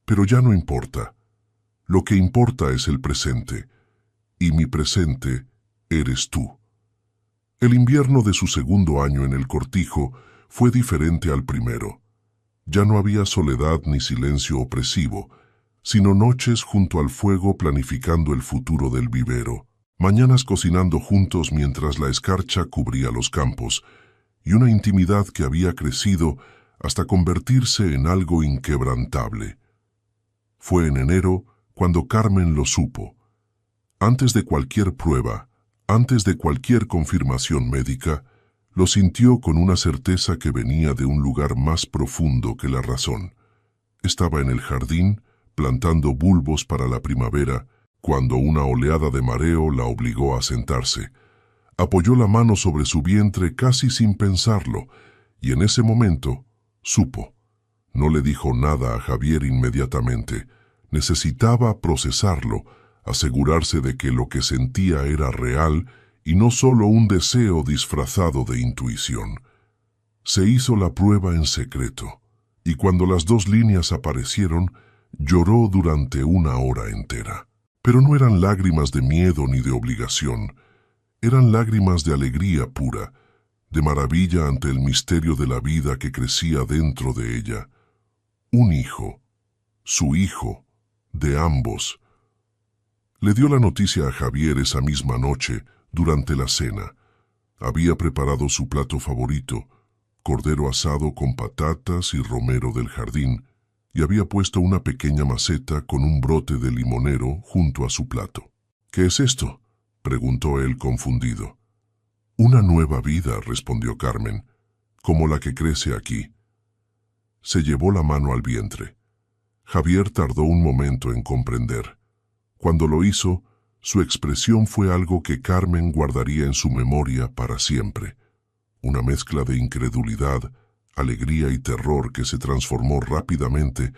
pero ya no importa. Lo que importa es el presente, y mi presente eres tú». El invierno de su 2.º año en el cortijo fue diferente al primero. Ya no había soledad ni silencio opresivo, sino noches junto al fuego planificando el futuro del vivero, mañanas cocinando juntos mientras la escarcha cubría los campos, y una intimidad que había crecido hasta convertirse en algo inquebrantable. Fue en enero cuando Carmen lo supo. Antes de cualquier prueba, antes de cualquier confirmación médica, lo sintió con una certeza que venía de un lugar más profundo que la razón. Estaba en el jardín, plantando bulbos para la primavera, cuando una oleada de mareo la obligó a sentarse. Apoyó la mano sobre su vientre casi sin pensarlo, y en ese momento supo. No le dijo nada a Javier inmediatamente. Necesitaba procesarlo, asegurarse de que lo que sentía era real y no solo un deseo disfrazado de intuición. Se hizo la prueba en secreto, y cuando las 2 líneas aparecieron, lloró durante 1 hora entera. Pero no eran lágrimas de miedo ni de obligación, eran lágrimas de alegría pura, de maravilla ante el misterio de la vida que crecía dentro de ella. Un hijo, su hijo, de ambos. Le dio la noticia a Javier esa misma noche, durante la cena. Había preparado su plato favorito, cordero asado con patatas y romero del jardín, y había puesto una pequeña maceta con un brote de limonero junto a su plato. «¿Qué es esto?», preguntó él confundido. «Una nueva vida», respondió Carmen, «como la que crece aquí». Se llevó la mano al vientre. Javier tardó un momento en comprender. Cuando lo hizo, su expresión fue algo que Carmen guardaría en su memoria para siempre. Una mezcla de incredulidad, alegría y terror que se transformó rápidamente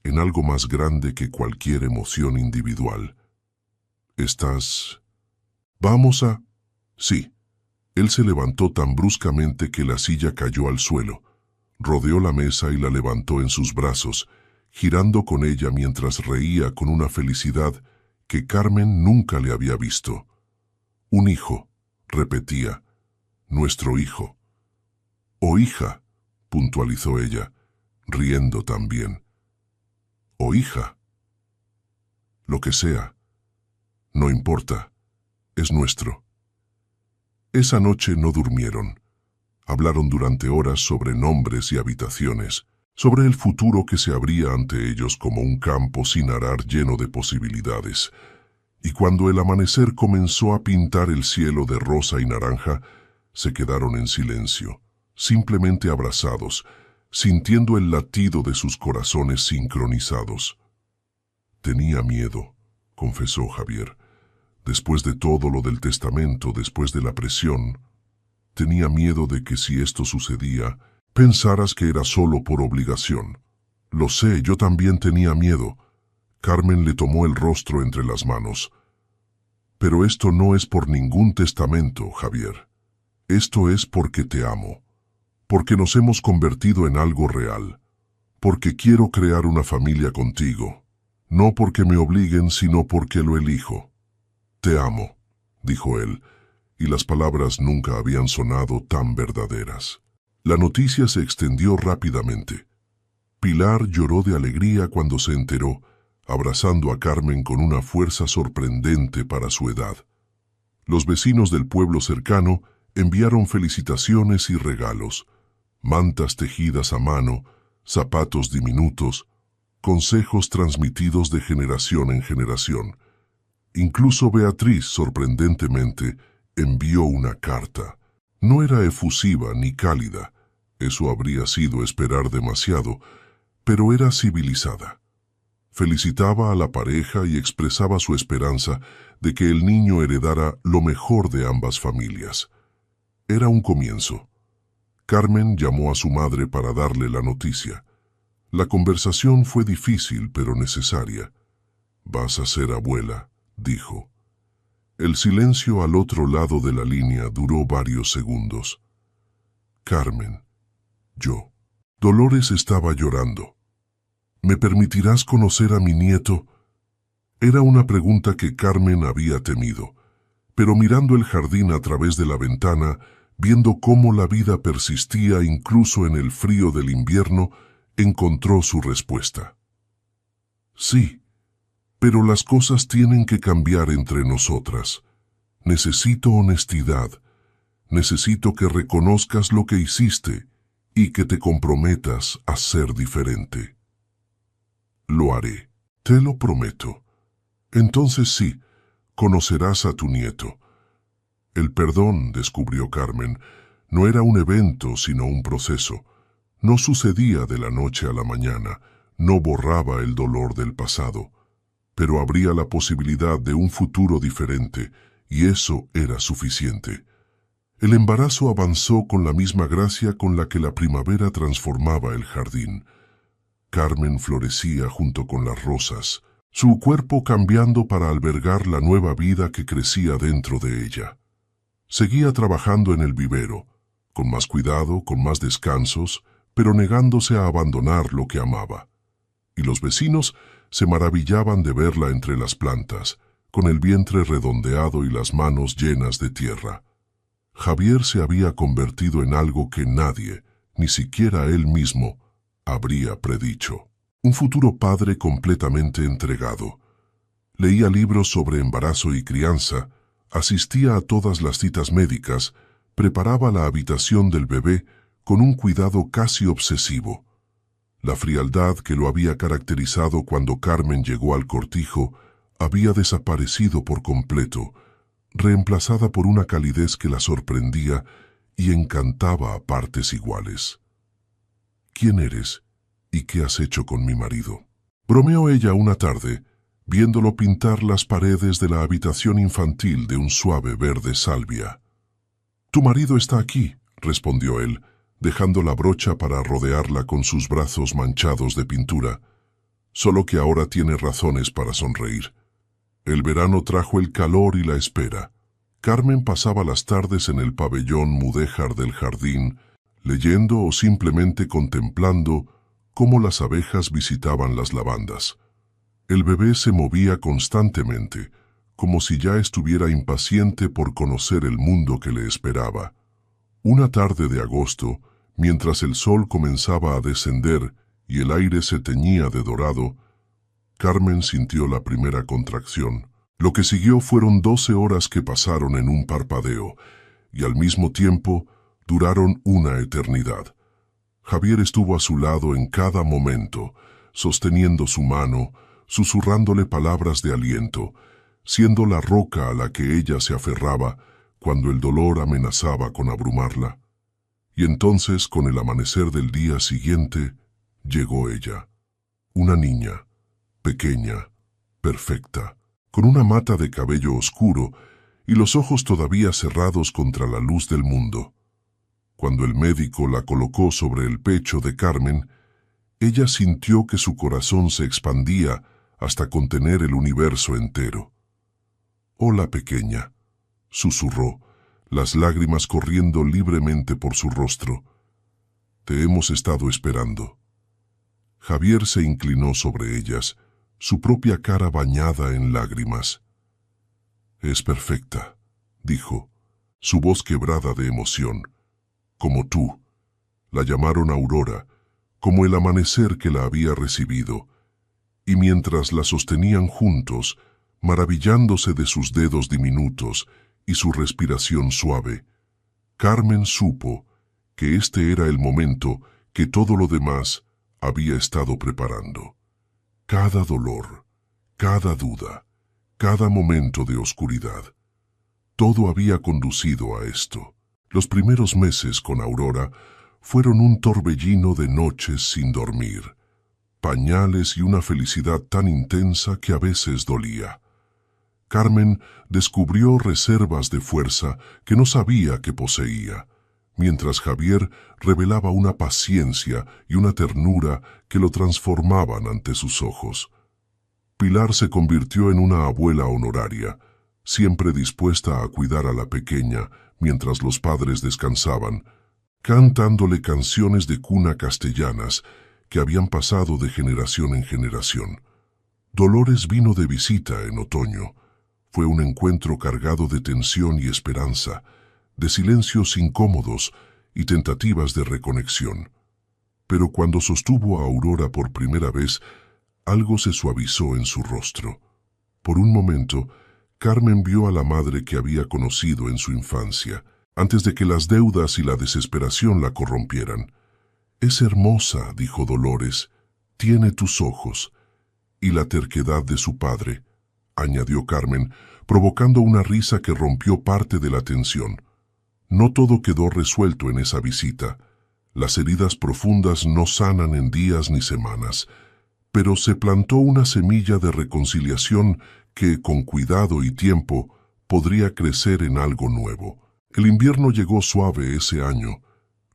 en algo más grande que cualquier emoción individual. «¿Estás...? ¿Vamos a...? Sí». Él se levantó tan bruscamente que la silla cayó al suelo. Rodeó la mesa y la levantó en sus brazos, girando con ella mientras reía con una felicidad que Carmen nunca le había visto. «Un hijo», repetía, «nuestro hijo». «O hija», puntualizó ella, riendo también. «O hija». «Lo que sea. No importa. Es nuestro». Esa noche no durmieron. Hablaron durante horas sobre nombres y habitaciones, sobre el futuro que se abría ante ellos como un campo sin arar lleno de posibilidades. Y cuando el amanecer comenzó a pintar el cielo de rosa y naranja, se quedaron en silencio, simplemente abrazados, sintiendo el latido de sus corazones sincronizados. «Tenía miedo», confesó Javier. «Después de todo lo del testamento, después de la presión, tenía miedo de que si esto sucedía, pensaras que era solo por obligación». «Lo sé, yo también tenía miedo». Carmen le tomó el rostro entre las manos. «Pero esto no es por ningún testamento, Javier. Esto es porque te amo, porque nos hemos convertido en algo real, porque quiero crear una familia contigo, no porque me obliguen, sino porque lo elijo». «Te amo», dijo él, y las palabras nunca habían sonado tan verdaderas. La noticia se extendió rápidamente. Pilar lloró de alegría cuando se enteró, abrazando a Carmen con una fuerza sorprendente para su edad. Los vecinos del pueblo cercano enviaron felicitaciones y regalos, mantas tejidas a mano, zapatos diminutos, consejos transmitidos de generación en generación. Incluso Beatriz, sorprendentemente, envió una carta. No era efusiva ni cálida, eso habría sido esperar demasiado, pero era civilizada. Felicitaba a la pareja y expresaba su esperanza de que el niño heredara lo mejor de ambas familias. Era un comienzo. Carmen llamó a su madre para darle la noticia. La conversación fue difícil pero necesaria. «Vas a ser abuela», dijo. El silencio al otro lado de la línea duró varios segundos. «Carmen, yo». Dolores estaba llorando. «¿Me permitirás conocer a mi nieto?». Era una pregunta que Carmen había temido, pero mirando el jardín a través de la ventana, viendo cómo la vida persistía incluso en el frío del invierno, encontró su respuesta. «Sí, pero las cosas tienen que cambiar entre nosotras. Necesito honestidad. Necesito que reconozcas lo que hiciste y que te comprometas a ser diferente». «Lo haré, te lo prometo». «Entonces sí, conocerás a tu nieto». El perdón, descubrió Carmen, no era un evento sino un proceso. No sucedía de la noche a la mañana, no borraba el dolor del pasado, pero abría la posibilidad de un futuro diferente, y eso era suficiente. El embarazo avanzó con la misma gracia con la que la primavera transformaba el jardín. Carmen florecía junto con las rosas, su cuerpo cambiando para albergar la nueva vida que crecía dentro de ella. Seguía trabajando en el vivero, con más cuidado, con más descansos, pero negándose a abandonar lo que amaba. Y los vecinos se maravillaban de verla entre las plantas, con el vientre redondeado y las manos llenas de tierra. Javier se había convertido en algo que nadie, ni siquiera él mismo, habría predicho. Un futuro padre completamente entregado. Leía libros sobre embarazo y crianza, asistía a todas las citas médicas, preparaba la habitación del bebé con un cuidado casi obsesivo. La frialdad que lo había caracterizado cuando Carmen llegó al cortijo había desaparecido por completo, reemplazada por una calidez que la sorprendía y encantaba a partes iguales. ¿Quién eres y qué has hecho con mi marido?, bromeó ella una tarde, viéndolo pintar las paredes de la habitación infantil de un suave verde salvia. «Tu marido está aquí», respondió él, dejando la brocha para rodearla con sus brazos manchados de pintura, solo que ahora tiene razones para sonreír. El verano trajo el calor y la espera. Carmen pasaba las tardes en el pabellón mudéjar del jardín, leyendo o simplemente contemplando cómo las abejas visitaban las lavandas. El bebé se movía constantemente, como si ya estuviera impaciente por conocer el mundo que le esperaba. Una tarde de agosto, mientras el sol comenzaba a descender y el aire se teñía de dorado, Carmen sintió la primera contracción. Lo que siguió fueron 12 horas que pasaron en un parpadeo, y al mismo tiempo duraron una eternidad. Javier estuvo a su lado en cada momento, sosteniendo su mano, susurrándole palabras de aliento, siendo la roca a la que ella se aferraba cuando el dolor amenazaba con abrumarla. Y entonces, con el amanecer del día siguiente, llegó ella, una niña, pequeña, perfecta, con una mata de cabello oscuro y los ojos todavía cerrados contra la luz del mundo. Cuando el médico la colocó sobre el pecho de Carmen, ella sintió que su corazón se expandía hasta contener el universo entero. «Hola, pequeña», susurró, las lágrimas corriendo libremente por su rostro. «Te hemos estado esperando». Javier se inclinó sobre ellas, su propia cara bañada en lágrimas. «Es perfecta», dijo, su voz quebrada de emoción. «Como tú». La llamaron Aurora, como el amanecer que la había recibido, y mientras la sostenían juntos, maravillándose de sus dedos diminutos y su respiración suave, Carmen supo que este era el momento que todo lo demás había estado preparando. Cada dolor, cada duda, cada momento de oscuridad, todo había conducido a esto. Los primeros meses con Aurora fueron un torbellino de noches sin dormir, pañales y una felicidad tan intensa que a veces dolía. Carmen descubrió reservas de fuerza que no sabía que poseía, mientras Javier revelaba una paciencia y una ternura que lo transformaban ante sus ojos. Pilar se convirtió en una abuela honoraria, siempre dispuesta a cuidar a la pequeña mientras los padres descansaban, cantándole canciones de cuna castellanas que habían pasado de generación en generación. Dolores vino de visita en otoño. Fue un encuentro cargado de tensión y esperanza, de silencios incómodos y tentativas de reconexión. Pero cuando sostuvo a Aurora por primera vez, algo se suavizó en su rostro. Por un momento, Carmen vio a la madre que había conocido en su infancia, antes de que las deudas y la desesperación la corrompieran. «Es hermosa», dijo Dolores, «tiene tus ojos». «Y la terquedad de su padre», añadió Carmen, provocando una risa que rompió parte de la tensión. No todo quedó resuelto en esa visita. Las heridas profundas no sanan en días ni semanas. pero se plantó una semilla de reconciliación que, con cuidado y tiempo, podría crecer en algo nuevo. El invierno llegó suave ese año,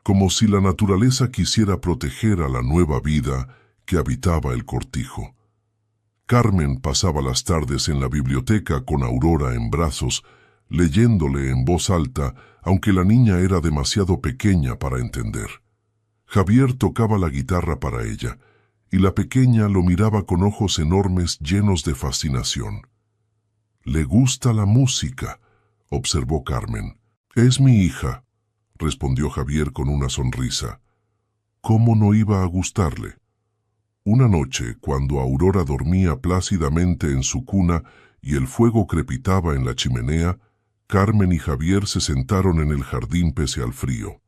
como si la naturaleza quisiera proteger a la nueva vida que habitaba el cortijo. Carmen pasaba las tardes en la biblioteca con Aurora en brazos, leyéndole en voz alta, aunque la niña era demasiado pequeña para entender. Javier tocaba la guitarra para ella, y la pequeña lo miraba con ojos enormes llenos de fascinación. «Le gusta la música», observó Carmen. «Es mi hija», respondió Javier con una sonrisa. «¿Cómo no iba a gustarle?». Una noche, cuando Aurora dormía plácidamente en su cuna y el fuego crepitaba en la chimenea, Carmen y Javier se sentaron en el jardín pese al frío.